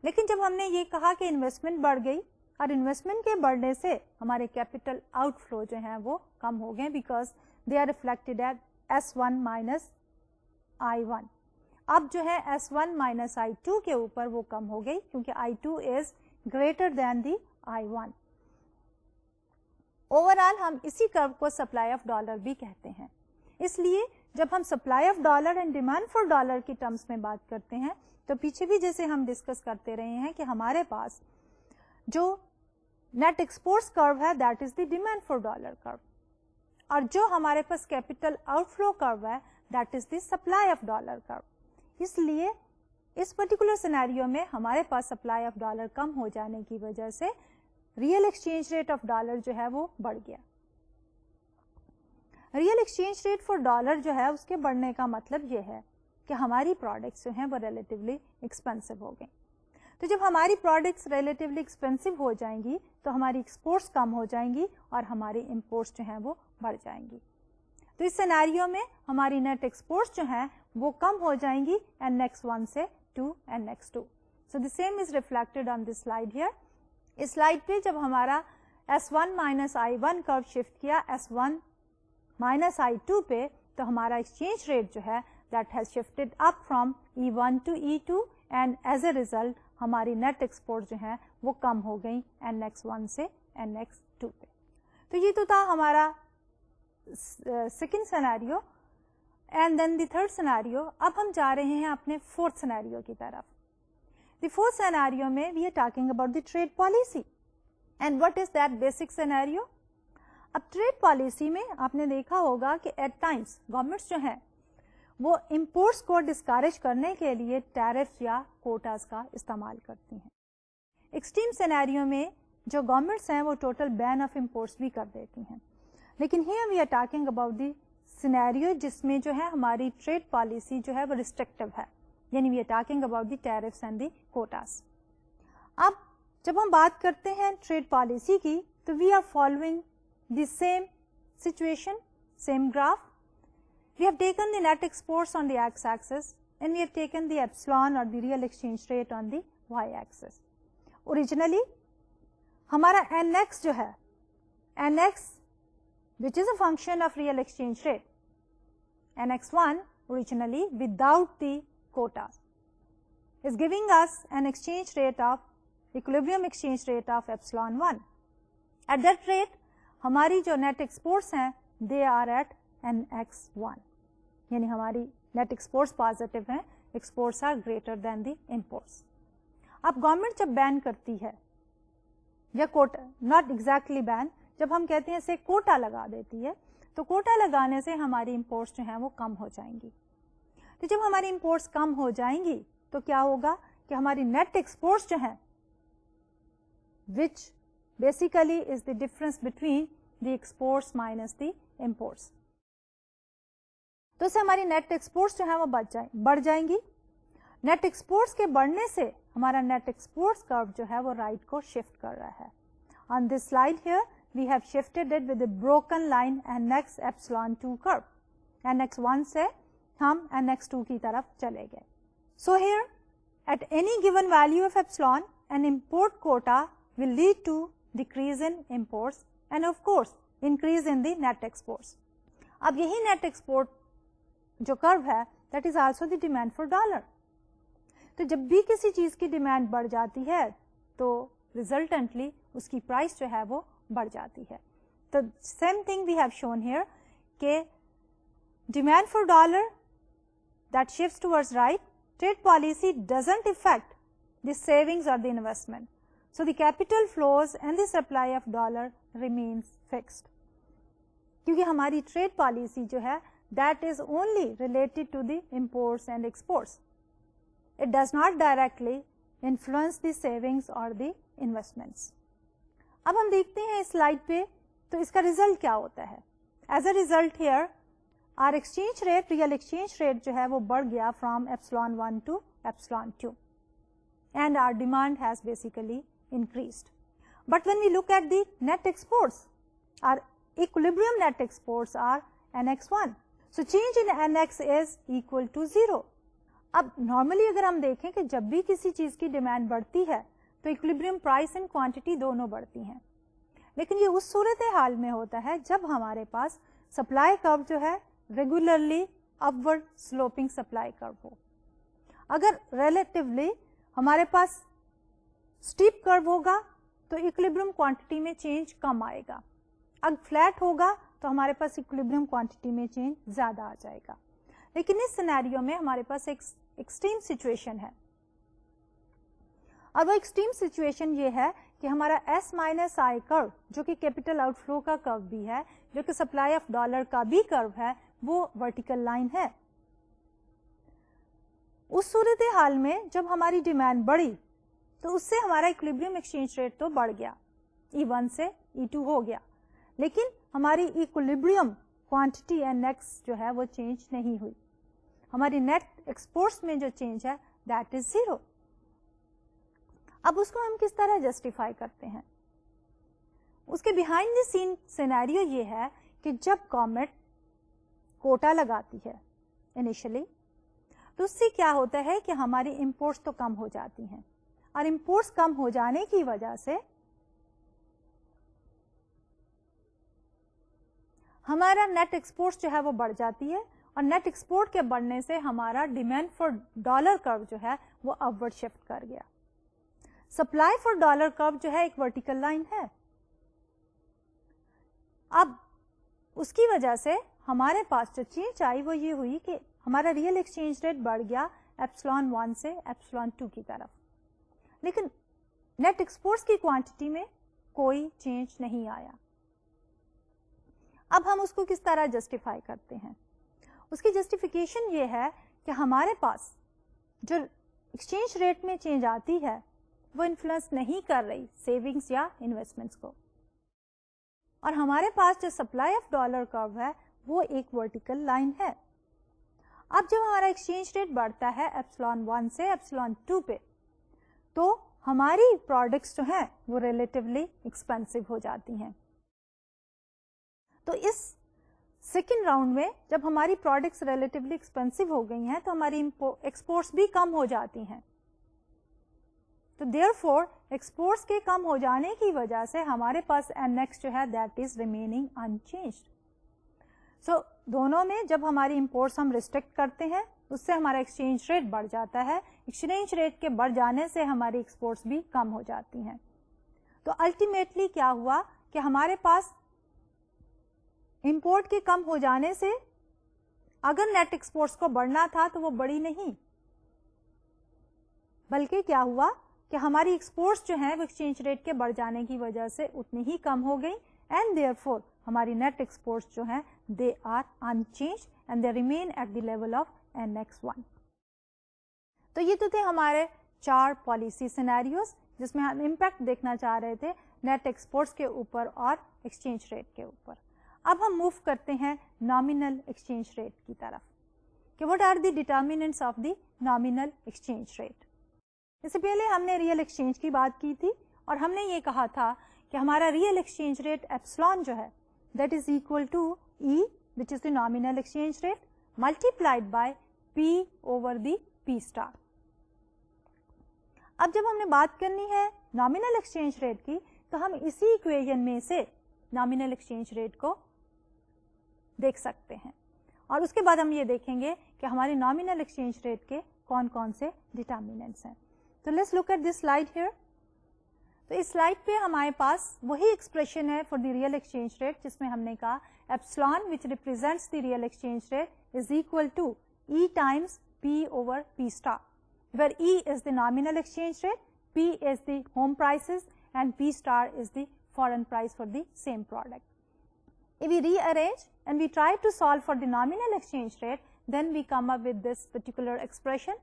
लेकिन जब हमने ये कहा कि इन्वेस्टमेंट बढ़ गई, और इन्वेस्टमेंट के बढ़ने से हमारे कैपिटल आउटफ्लो जो हैं वो कम हो गए, because they are reflected at S1 minus I1। अब जो है S1 माइनस I2 के ऊपर वो कम हो गई, क्योंकि I2 is greater than the I1। Overall हम इसी कर्व को सप्लाई ऑफ डॉलर भी कहते हैं। इसलिए जब हम supply of dollar and demand for dollar की टर्म्स में बात करते हैं, तो पीछे भी जैसे हम डिस्कस करते रहे हैं कि हमारे पास जो नेट एक्सपोर्ट्स कर्व है that is the demand for dollar curve, और जो हमारे पास कैपिटल आउटफ्लो कर्व है that is the supply of dollar curve. इसलिए इस पर्टिकुलर सिनेरियो में हमारे पास सप्लाई ऑफ डॉलर कम हो जाने की वजह से real exchange rate of dollar जो है वो बढ़ गया। Real exchange rate for dollar जो है उसके बढ़ने का मतलब ये है कि हमारी प्रोडक्ट्स जो हैं वो रिलेटिवली एक्सपेंसिव हो गई। तो जब हमारी प्रोडक्ट्स रिलेटिवली एक्सपेंसिव हो जाएंगी तो हमारी एक्सपोर्ट्स कम हो जाएंगी और हमारी इंपोर्ट्स जो हैं वो बढ़ जाएंगी। तो इस सिनेरियो में हमारी नेट एक्सपोर्ट्स जो हैं वो कम हो जाएंगी NX1 से 2 NX2। So the same is reflected on this slide here. इस स्लाइड पे जब हमारा S1 minus I1 curve shift किया S1 माइनस I2 पे, तो हमारा एक्सचेंज रेट जो है that has shifted up from E1 to E2, and as a result हमारी नेट एक्सपोर्ट जो है वो कम हो गई NX1 से NX2 पे। तो ये तो था हमारा second scenario, and then the third scenario. अब हम जा रहे हैं अपने फोर्थ सिनेरियो की तरफ। द फोर्थ सिनेरियो में we are talking about the trade policy, and what is that basic scenario. अब ट्रेड पॉलिसी में आपने देखा होगा कि एट टाइम्स गवर्नमेंट्स जो हैं वो इंपोर्ट्स को डिस्करेज करने के लिए टैरिफ या कोटास का इस्तेमाल करती हैं। एक्सट्रीम सिनेरियो में जो गवर्नमेंट्स हैं वो टोटल बैन ऑफ इंपोर्ट्स भी कर देती हैं। लेकिन here we are talking about the scenario जिसमें जो है हमारी ट्रेड पॉलिसी जो है वो रिस्ट्रिक्टिव है, यानी we are talking about the tariffs and the quotas. अब जब हम बात करते हैं ट्रेड पॉलिसी की, तो we are following the same situation, same graph. We have taken the net exports on the x-axis and we have taken the epsilon or the real exchange rate on the y-axis. Originally, हमारा NX जो है, NX which is a function of real exchange rate, NX1 originally without the quotas is giving us an exchange rate of, equilibrium exchange rate of epsilon 1. At that rate, हमारी जो net exports हैं, they are at NX1, यानी हमारी net exports positive हैं, exports are greater than the imports. अब government जब ban करती है या कोटा, नॉट एग्जैक्टली बैन, जब हम कहते हैं इसे कोटा लगा देती है, तो कोटा लगाने से हमारी इंपोर्ट्स जो हैं वो कम हो जाएंगी। तो जब हमारी इंपोर्ट्स कम हो जाएंगी तो क्या होगा कि हमारी नेट एक्सपोर्ट्स जो हैं, which basically is the difference between the exports minus the imports, तो इससे हमारी नेट एक्सपोर्ट्स जो है वो बढ़ जाएंगी। नेट एक्सपोर्ट्स के बढ़ने से हमारा नेट एक्सपोर्ट्स कर्व जो है वो राइट को शिफ्ट कर रहा है। On this slide here we have shifted it with the broken line NX epsilon 2 curve. NX1 से हम NX2 की तरफ चले गए। So here at any given value of epsilon an import quota will lead to decrease in imports and of course increase in the net exports. अब यही net export जो curve है that is also the demand for dollar. तो जब भी किसी चीज की डिमांड बढ़ जाती है तो रिजल्टेंटली उसकी प्राइस जो है वो बढ़ जाती है। तो same thing we have shown here के demand for dollar that shifts towards right, trade policy doesn't effect the savings और the investment, so the capital flows and the supply of dollar remains fixed. क्योंकि हमारी trade policy जो है that is only related to the imports and exports. It does not directly influence the savings or the investments. अब हम देखते हैं इस slide पे तो इसका रिजल्ट क्या होता है। As a result here our exchange rate, real exchange rate जो है वो बढ़ गया from epsilon 1 to epsilon 2 and our demand has basically increased. But when we look at the net exports, our equilibrium net exports are NX1. So change in NX is equal to 0. अब normally अगर हम देखें कि जब भी किसी चीज की डिमांड बढ़ती है तो इक्विलिब्रियम प्राइस एंड क्वांटिटी दोनों बढ़ती हैं, लेकिन ये उस सूरत हाल में होता है जब हमारे पास सप्लाई कर्व जो है regularly upward sloping supply curve हो। अगर रिलेटिवली हमारे पास स्टीप कर्व होगा तो इक्विलिब्रियम क्वांटिटी में चेंज कम आएगा, अगर फ्लैट होगा तो हमारे पास इक्विलिब्रियम क्वांटिटी में चेंज ज्यादा आ जाएगा। लेकिन इस सिनेरियो में हमारे पास एक एक्सट्रीम सिचुएशन है, और वो एक्सट्रीम सिचुएशन ये है कि हमारा S माइनस I कर्व जो कि कैपिटल आउटफ्लो का कर्व भी है, जो कि सप्लाई ऑफ डॉलर का भी कर्व है, वो वर्टिकल लाइन है। उस सूरत हाल में जब हमारी डिमांड बढ़ी तो उससे हमारा इक्विलिब्रियम एक्सचेंज रेट तो बढ़ गया, E1 से E2 हो गया, लेकिन हमारी इक्विलिब्रियम क्वांटिटी NX जो है वो चेंज नहीं हुई। हमारी नेट एक्सपोर्ट्स में जो चेंज है दैट इज 0। अब उसको हम किस तरह जस्टिफाई करते हैं? उसके बिहाइंड द सीन सिनेरियो ये है कि जब गवर्नमेंट कोटा लगाती है इनिशियली तो उससे क्या होता है कि हमारी इंपोर्ट्स तो कम हो जाती हैं, और इंपोर्ट्स कम हो जाने की वजह से हमारा नेट एक्सपोर्ट्स जो है वो बढ़ जाती है, और नेट एक्सपोर्ट के बढ़ने से हमारा डिमांड फॉर डॉलर कर्व जो है वो अपवर्ड शिफ्ट कर गया। सप्लाई फॉर डॉलर कर्व जो है एक वर्टिकल लाइन है। अब उसकी वजह से हमारे पास जो चेंज आई वो ये हुई कि हमारा रियल एक्सचेंज रेट बढ़ गया एप्सिलॉन 1 से एप्सिलॉन 2 की तरफ, लेकिन नेट एक्सपोर्ट्स की क्वांटिटी में कोई चेंज नहीं आया। अब हम उसको किस तरह जस्टिफाई करते हैं? उसकी जस्टिफिकेशन ये है कि हमारे पास जो एक्सचेंज रेट में चेंज आती है वो इन्फ्लुएंस नहीं कर रही सेविंग्स या इन्वेस्टमेंट्स को, और हमारे पास जो सप्लाई ऑफ डॉलर कर्व है वो एक वर्टिकल लाइन है। अब जब हमारा एक्सचेंज रेट बढ़ता है एप्सिलॉन 1 से एप्सिलॉन 2 पे, तो हमारी प्रोडक्ट्स जो हैं वो रिलेटिवली एक्सपेंसिव हो जाती हैं। तो इस सेकेंड राउंड में जब हमारी प्रोडक्ट्स रिलेटिवली एक्सपेंसिव हो गई हैं तो हमारी एक्सपोर्ट्स भी कम हो जाती हैं। तो देयरफॉर एक्सपोर्ट्स के कम हो जाने की वजह से हमारे पास NX जो है दैट इज रिमेनिंग अनचेंज्ड। सो दोनों में जब हमारी इंपोर्ट्स हम रिस्ट्रिक्ट करते हैं उससे हमारा एक्सचेंज रेट बढ़ जाता है, एक्सचेंज रेट के बढ़ जाने से हमारी एक्सपोर्ट्स भी कम हो जाती हैं। तो अल्टीमेटली क्या हुआ कि हमारे पास इंपोर्ट के कम हो जाने से अगर नेट एक्सपोर्ट्स को बढ़ना था तो वो बढ़ी नहीं, बल्कि क्या हुआ کہ ہماری ایکسپورٹس جو ہیں وہ ایکسچینج ریٹ کے بڑھ جانے کی وجہ سے اتنی ہی کم ہو گئی اینڈ دیئر فور ہماری نیٹ ایکسپورٹس جو ہیں they are unchanged and they remain at the level of NX1. تو یہ تو تھے ہمارے 4 پالیسی سینیریوز جس میں ہم امپیکٹ دیکھنا چاہ رہے تھے نیٹ ایکسپورٹس کے اوپر اور ایکسچینج ریٹ کے اوپر. اب ہم موو کرتے ہیں نامینل ایکسچینج ریٹ کی طرف کہ what are the determinants of the nominal exchange rate. اس سے پہلے ہم نے ریئل ایکسچینج کی بات کی تھی اور ہم نے یہ کہا تھا کہ ہمارا ریئل ایکسچینج ریٹ ایپسلون جو ہے that is equal to E which is the nominal exchange rate multiplied by P over the P star. اب جب ہم نے بات کرنی ہے نامینل ایکسچینج ریٹ کی تو ہم اسی اکویژن میں سے نامینل ایکسچینج ریٹ کو دیکھ سکتے ہیں اور اس کے بعد ہم یہ دیکھیں گے کہ ہمارے نامینل ایکسچینج ریٹ کے کون کون سے ڈیٹرمیننٹس ہیں. تو let's look at this slide here. تو اس سلائڈ پہ ہمارے پاس وہی ایکسپریشن ہے for the real exchange rate جس میں ہم نے کہا epsilon which represents the real exchange rate is equal to E times P over P star, where E is the nominal exchange rate, P is the home prices and P star is the foreign price for the same product. If we rearrange and we try to solve for the nominal exchange rate, then we come up with this particular expression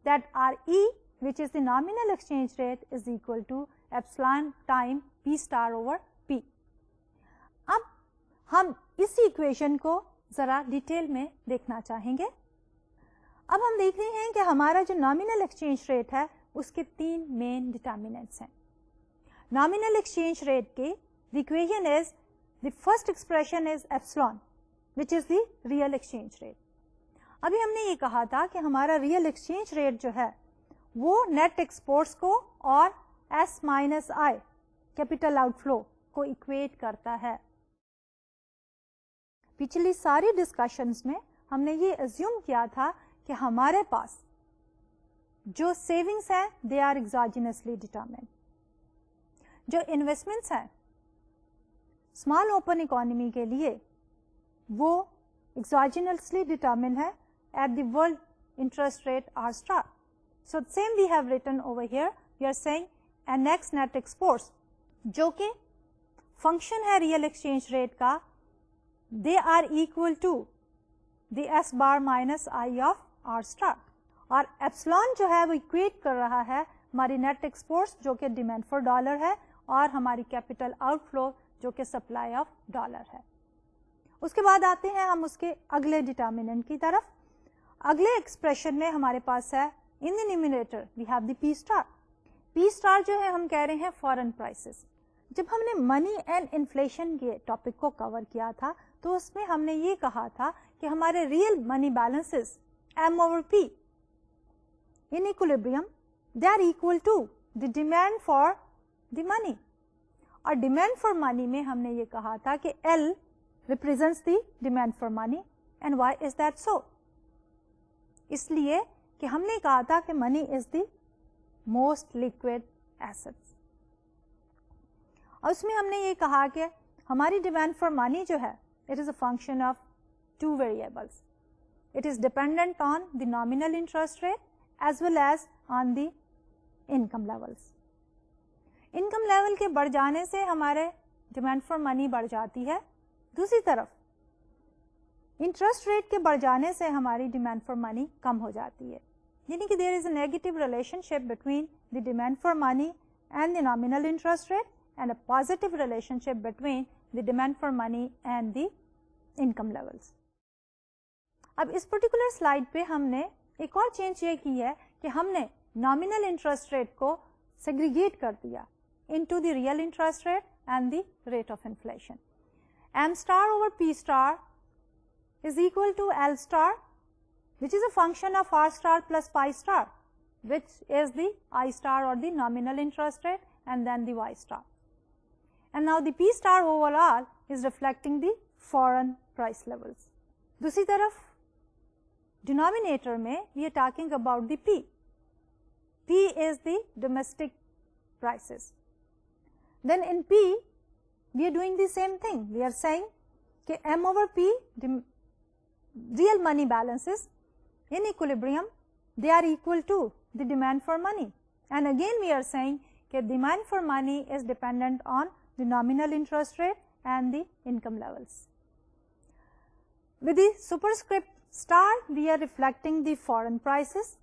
that our E which is the nominal exchange rate is equal to epsilon time P star over P. اب ہم اسی equation کو ذرا detail میں دیکھنا چاہیں گے. اب ہم دیکھ رہے ہیں کہ ہمارا جو نامینل ایکسچینج ریٹ ہے اس کے 3 مین ڈیٹرمیننٹس ہیں. نامینل ایکسچینج ریٹ کی the equation is the first expression is epsilon which is the real exchange rate. ابھی ہم نے یہ کہا تھا کہ ہمارا ریئل ایکسچینج ریٹ جو ہے وہ نیٹ ایکسپورٹس کو اور S minus I capital out flow کو اکویٹ کرتا ہے. پچھلی ساری ڈسکشنز میں ہم نے یہ ایزیوم کیا تھا کہ ہمارے پاس جو سیونگس ہیں دے آر ایگزوجینسلی ڈیٹرمنڈ. جو انویسٹمنٹس ہیں اسمال اوپن اکانومی کے لیے وہ ایگزوجینسلی ڈیٹرمنڈ ہے at the world interest rate R star. So same we have written over here we are seeing NX net exports جو کہ function ہے real exchange rate کا they are equal to the S bar minus I of R star. اور epsilon جو ہے وہ acquit کر رہا ہے ہماری نیٹ ایکسپورٹس جو کہ ڈیمانڈ فار ڈالر ہے اور ہماری کیپیٹل آؤٹ فلو جو کہ سپلائی آف ڈالر ہے. اس کے بعد آتے ہیں ہم اس کے اگلے ڈیٹرمیننٹ کی طرف. اگلے ایکسپریشن میں ہمارے پاس ہے in the numerator we have the P star. P star جو ہے ہم کہہ رہے ہیں فارن پرائسز. جب ہم نے منی اینڈ انفلیشن کے ٹاپک کو کور کیا تھا تو اس میں ہم نے یہ کہا تھا کہ ہمارے real money balances M over P in equilibrium they are equal to the demand for the money. اور ڈیمانڈ فار منی میں ہم نے یہ کہا تھا کہ L represents the demand for money and why is that so؟ اس لیے کہ ہم نے کہا تھا کہ منی از دی موسٹ لیکوڈ ایسٹس اور اس میں ہم نے یہ کہا کہ ہماری ڈیمانڈ فار منی جو ہے it is a function of 2 variables. It is dependent on the nominal interest rate as well as on the income levels. Income level کے بڑھ جانے سے ہمارے ڈیمانڈ فار منی بڑھ جاتی ہے. دوسری طرف انٹرسٹ ریٹ کے بڑھ جانے سے ہماری ڈیمانڈ فار منی کم ہو جاتی ہے. یعنی کہ there is a negative relationship between the demand for money and the nominal interest rate and a positive relationship between the demand for money and the income levels. اب اس particular slide پہ ہم نے ایک اور چینج یہ کی ہے کہ ہم نے نامینل انٹرسٹ ریٹ کو سیگریگیٹ کر دیا into the real interest rate and the rate of inflation. M star over P star is equal to L star which is a function of R star plus pi star which is the I star or the nominal interest rate and then the Y star. And now the P star overall is reflecting the foreign price levels. دوسری طرف denominator میں we are talking about the P. P is the domestic prices. Then in P we are doing the same thing. We are saying کہ M over P real money balances in equilibrium they are equal to the demand for money And again we are saying that demand for money is dependent on the nominal interest rate and the income levels. With the superscript star, we are reflecting the foreign prices,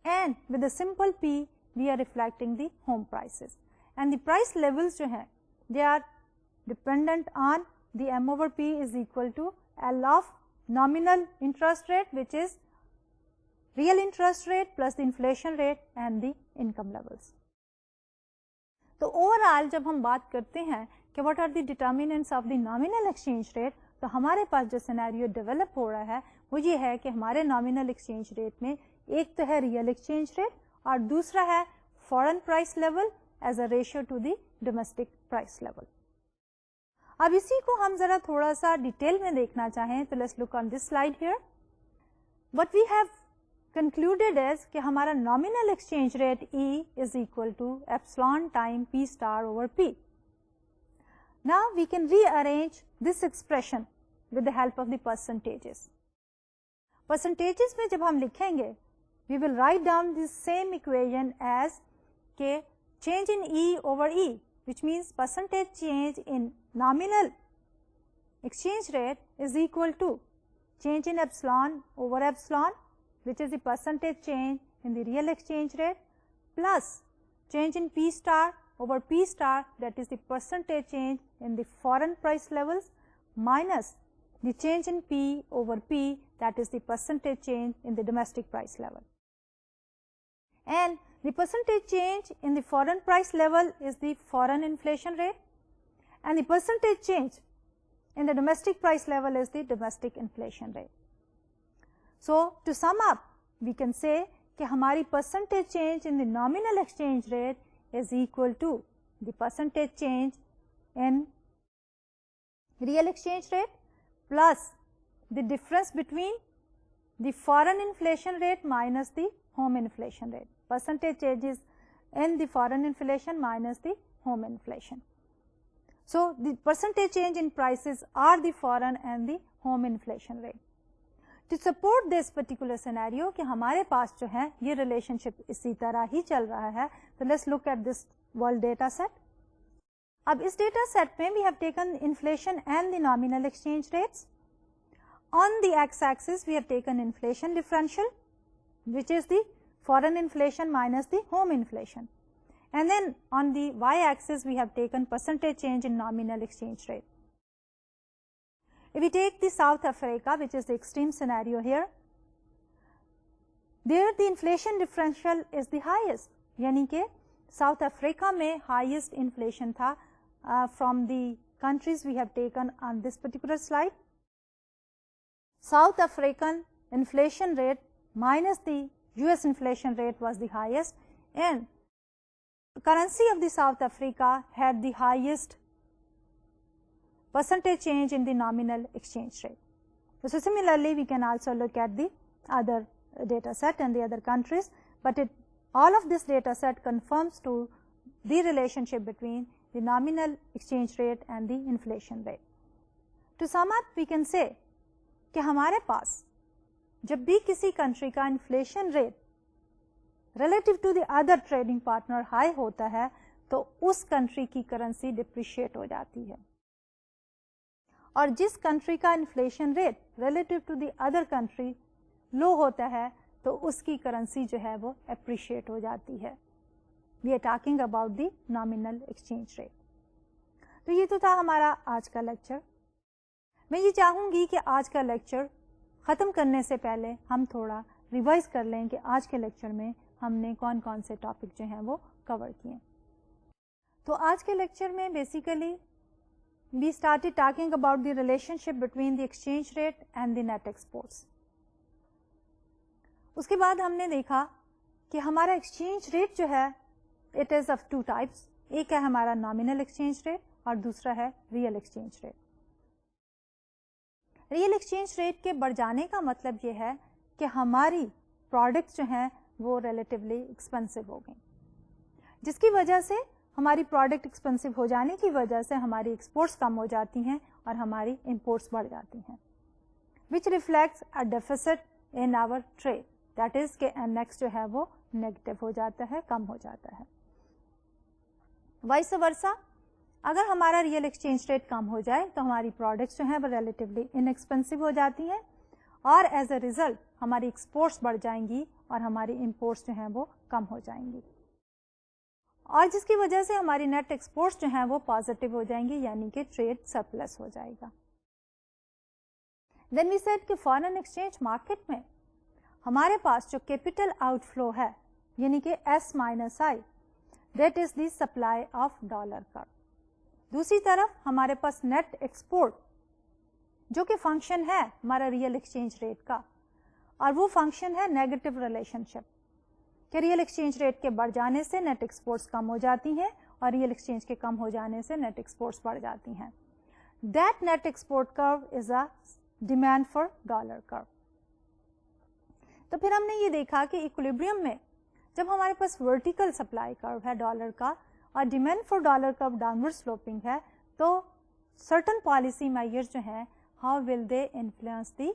and with the simple P, we are reflecting the home prices. And the price levels जो हैं, they are dependent on the M over P is equal to L of nominal interest rate, which is real interest rate plus the inflation rate and the income levels. तो overall जब हम बात करते हैं कि what are the determinants of the nominal exchange rate, तो हमारे पास जो सिनेरियो डेवलप हो रहा है वो ये है कि हमारे नॉमिनल एक्सचेंज रेट में एक तो है रियल एक्सचेंज रेट और दूसरा है foreign price level as a ratio to the domestic price level. अब इसी को हम जरा थोड़ा सा डिटेल में देखना चाहें तो let's look on this slide here. What we have concluded is कि हमारा nominal exchange rate E is equal to epsilon time P star over P. Now we can rearrange this expression with the help of the percentages. Percentages में जब हम लिखेंगे we will write down this same equation as के change in E over E, which means percentage change in nominal exchange rate is equal to change in epsilon over epsilon, which is the percentage change in the real exchange rate, plus change in P star over P star, that is the percentage change in the foreign price levels, minus the change in P over P, that is the percentage change in the domestic price level. And the percentage change in the foreign price level is the foreign inflation rate, and the percentage change in the domestic price level is the domestic inflation rate. So to sum up, we can say कि हमारी percentage change in the nominal exchange rate is equal to the percentage change in real exchange rate plus the difference between the foreign inflation rate minus the home inflation rate. Percentage changes in the foreign inflation minus the home inflation. So the percentage change in prices are the foreign and the home inflation rate. To support this particular scenario कि हमारे पास जो है ये relationship इसी तरह ही चल रहा है, तो let's look at this world data set. अब इस data set में we have taken inflation and the nominal exchange rates. On the x-axis we have taken inflation differential, which is the foreign inflation minus the home inflation, and then on the y-axis we have taken percentage change in nominal exchange rate. If we take the South Africa, which is the extreme scenario here, there the inflation differential is the highest, यानी कि South Africa में highest inflation था from the countries we have taken on this particular slide. South African inflation rate minus the US inflation rate was the highest, and the currency of the South Africa had the highest percentage change in the nominal exchange rate. So similarly, we can also look at the other data set and the other countries, but all of this data set confirms to the relationship between the nominal exchange rate and the inflation rate. To sum up, we can say कि हमारे पास जब भी किसी country का inflation rate relative to the other trading partner high होता है तो उस कंट्री की करेंसी डिप्रिशिएट हो जाती है, और जिस कंट्री का inflation rate relative to the other country low होता है तो उसकी करेंसी जो है वो एप्रिशिएट हो जाती है. We are talking about the nominal exchange rate. तो ये तो था हमारा आज का लेक्चर. मैं ये चाहूँगी कि आज का लेक्चर ख़त्म करने से पहले हम थोड़ा रिवाइज कर लें कि आज के लेक्चर में हमने कौन कौन से टॉपिक जो हैं वो कवर किए. तो आज के लेक्चर में basically we started talking about the relationship between the exchange rate and the net exports. उसके बाद हमने देखा कि हमारा exchange rate जो है it is of two types. एक है हमारा nominal exchange rate और दूसरा है real exchange rate. real exchange rate के बढ़ जाने का मतलब ये है कि हमारी products जो हैं वो relatively expensive हो गई, जिसकी वजह से हमारी प्रोडक्ट एक्सपेंसिव हो जाने की वजह से हमारी एक्सपोर्ट्स कम हो जाती हैं और हमारी इंपोर्ट्स बढ़ जाती हैं, which reflects a deficit in our trade. That is कि NX जो है वो नेगेटिव हो जाता है, कम हो जाता है। वाइस वर्सा, अगर हमारा रियल एक्सचेंज रेट कम हो जाए तो हमारी प्रोडक्ट्स जो हैं वो रिलेटिवली इनएक्सपेंसिव हो जाती हैं और एज अ रिजल्ट हमारी एक्सपोर्ट्स बढ़ जाएंगी और हमारी इंपोर्ट्स जो हैं वो कम हो जाएंगी, और जिसकी वजह से हमारी नेट एक्सपोर्ट्स जो हैं वो पॉजिटिव हो जाएंगी, यानी कि ट्रेड सरप्लस हो जाएगा। देन वी सेड कि फॉरेन एक्सचेंज मार्केट में हमारे पास जो कैपिटल आउटफ्लो है, यानी कि S-I, that is the supply of dollar curve. दूसरी तरफ हमारे पास नेट एक्सपोर्ट जो कि फंक्शन है हमारा रियल एक्सचेंज रेट का, और वो फंक्शन है नेगेटिव रिलेशनशिप कि रियल एक्सचेंज रेट के बढ़ जाने से नेट एक्सपोर्ट्स कम हो जाती हैं और रियल एक्सचेंज के कम हो जाने से नेट एक्सपोर्ट्स बढ़ जाती हैं। That net export curve is a demand for dollar curve. तो फिर हमने ये देखा कि इक्विलिब्रियम में जब हमारे पास वर्टिकल सप्लाई कर्व है डॉलर का और demand for dollar curve downward sloping है, तो सर्टन पॉलिसी मेजर्स जो हैं, how will they influence the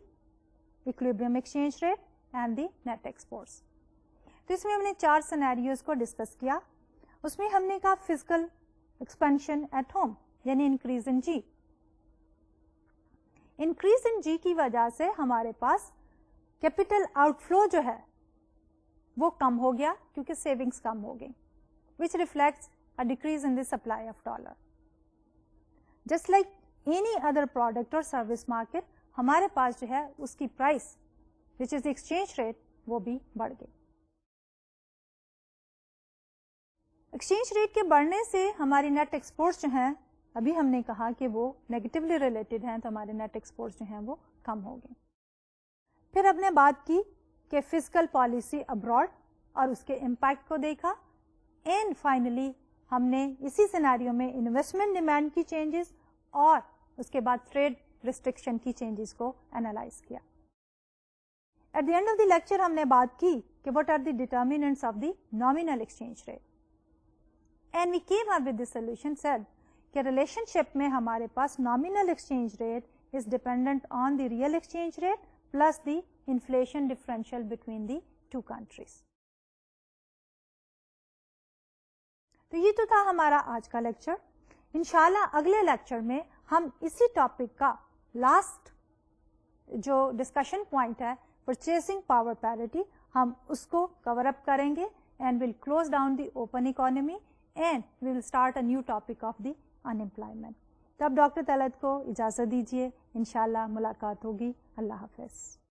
equilibrium exchange rate and the net exports. तो इसमें हमने 4 सिनेरियोज को डिस्कस किया। उसमें हमने कहा फिजिकल एक्सपेंशन एट होम, यानी increase in G. Increase in G की वजह से हमारे पास कैपिटल आउटफ्लो जो है वो कम हो गया क्योंकि सेविंग्स कम हो गई, विच reflects a decrease in the supply of dollar. Just like any other product और सर्विस मार्केट, हमारे पास जो है उसकी price which is exchange rate वो भी बढ़ गई। एक्सचेंज रेट के बढ़ने से हमारी नेट एक्सपोर्ट्स जो हैं, अभी हमने कहा कि वो नेगेटिवली रिलेटेड हैं, तो हमारे नेट एक्सपोर्ट्स जो हैं वो कम हो गए। फिर हमने बात की कि फिजिकल पॉलिसी अब्रॉड और उसके इम्पैक्ट को देखा, एंड फाइनली हमने इसी सिनेरियो में इन्वेस्टमेंट डिमांड की चेंजेस और उसके बाद ट्रेड रिस्ट्रिक्शन की चेंजेस को एनालाइज किया। At the end of the lecture हमने बात की कि what are the determinants of the nominal exchange rate, and we came up with the solution said कि रिलेशनशिप में हमारे पास nominal exchange rate is dependent on the real exchange rate plus the inflation differential between the two countries. तो ये तो था हमारा आज का लेक्चर। इंशाल्लाह अगले लेक्चर में हम इसी टॉपिक का लास्ट जो डिस्कशन पॉइंट है परचेसिंग पावर पैरिटी, हम उसको कवर अप करेंगे and will close down the open economy and we will start a new topic of the unemployment. तब डॉक्टर तलत को इजाज़त दीजिए, इंशाल्लाह मुलाकात होगी। अल्लाह हाफ़िज़।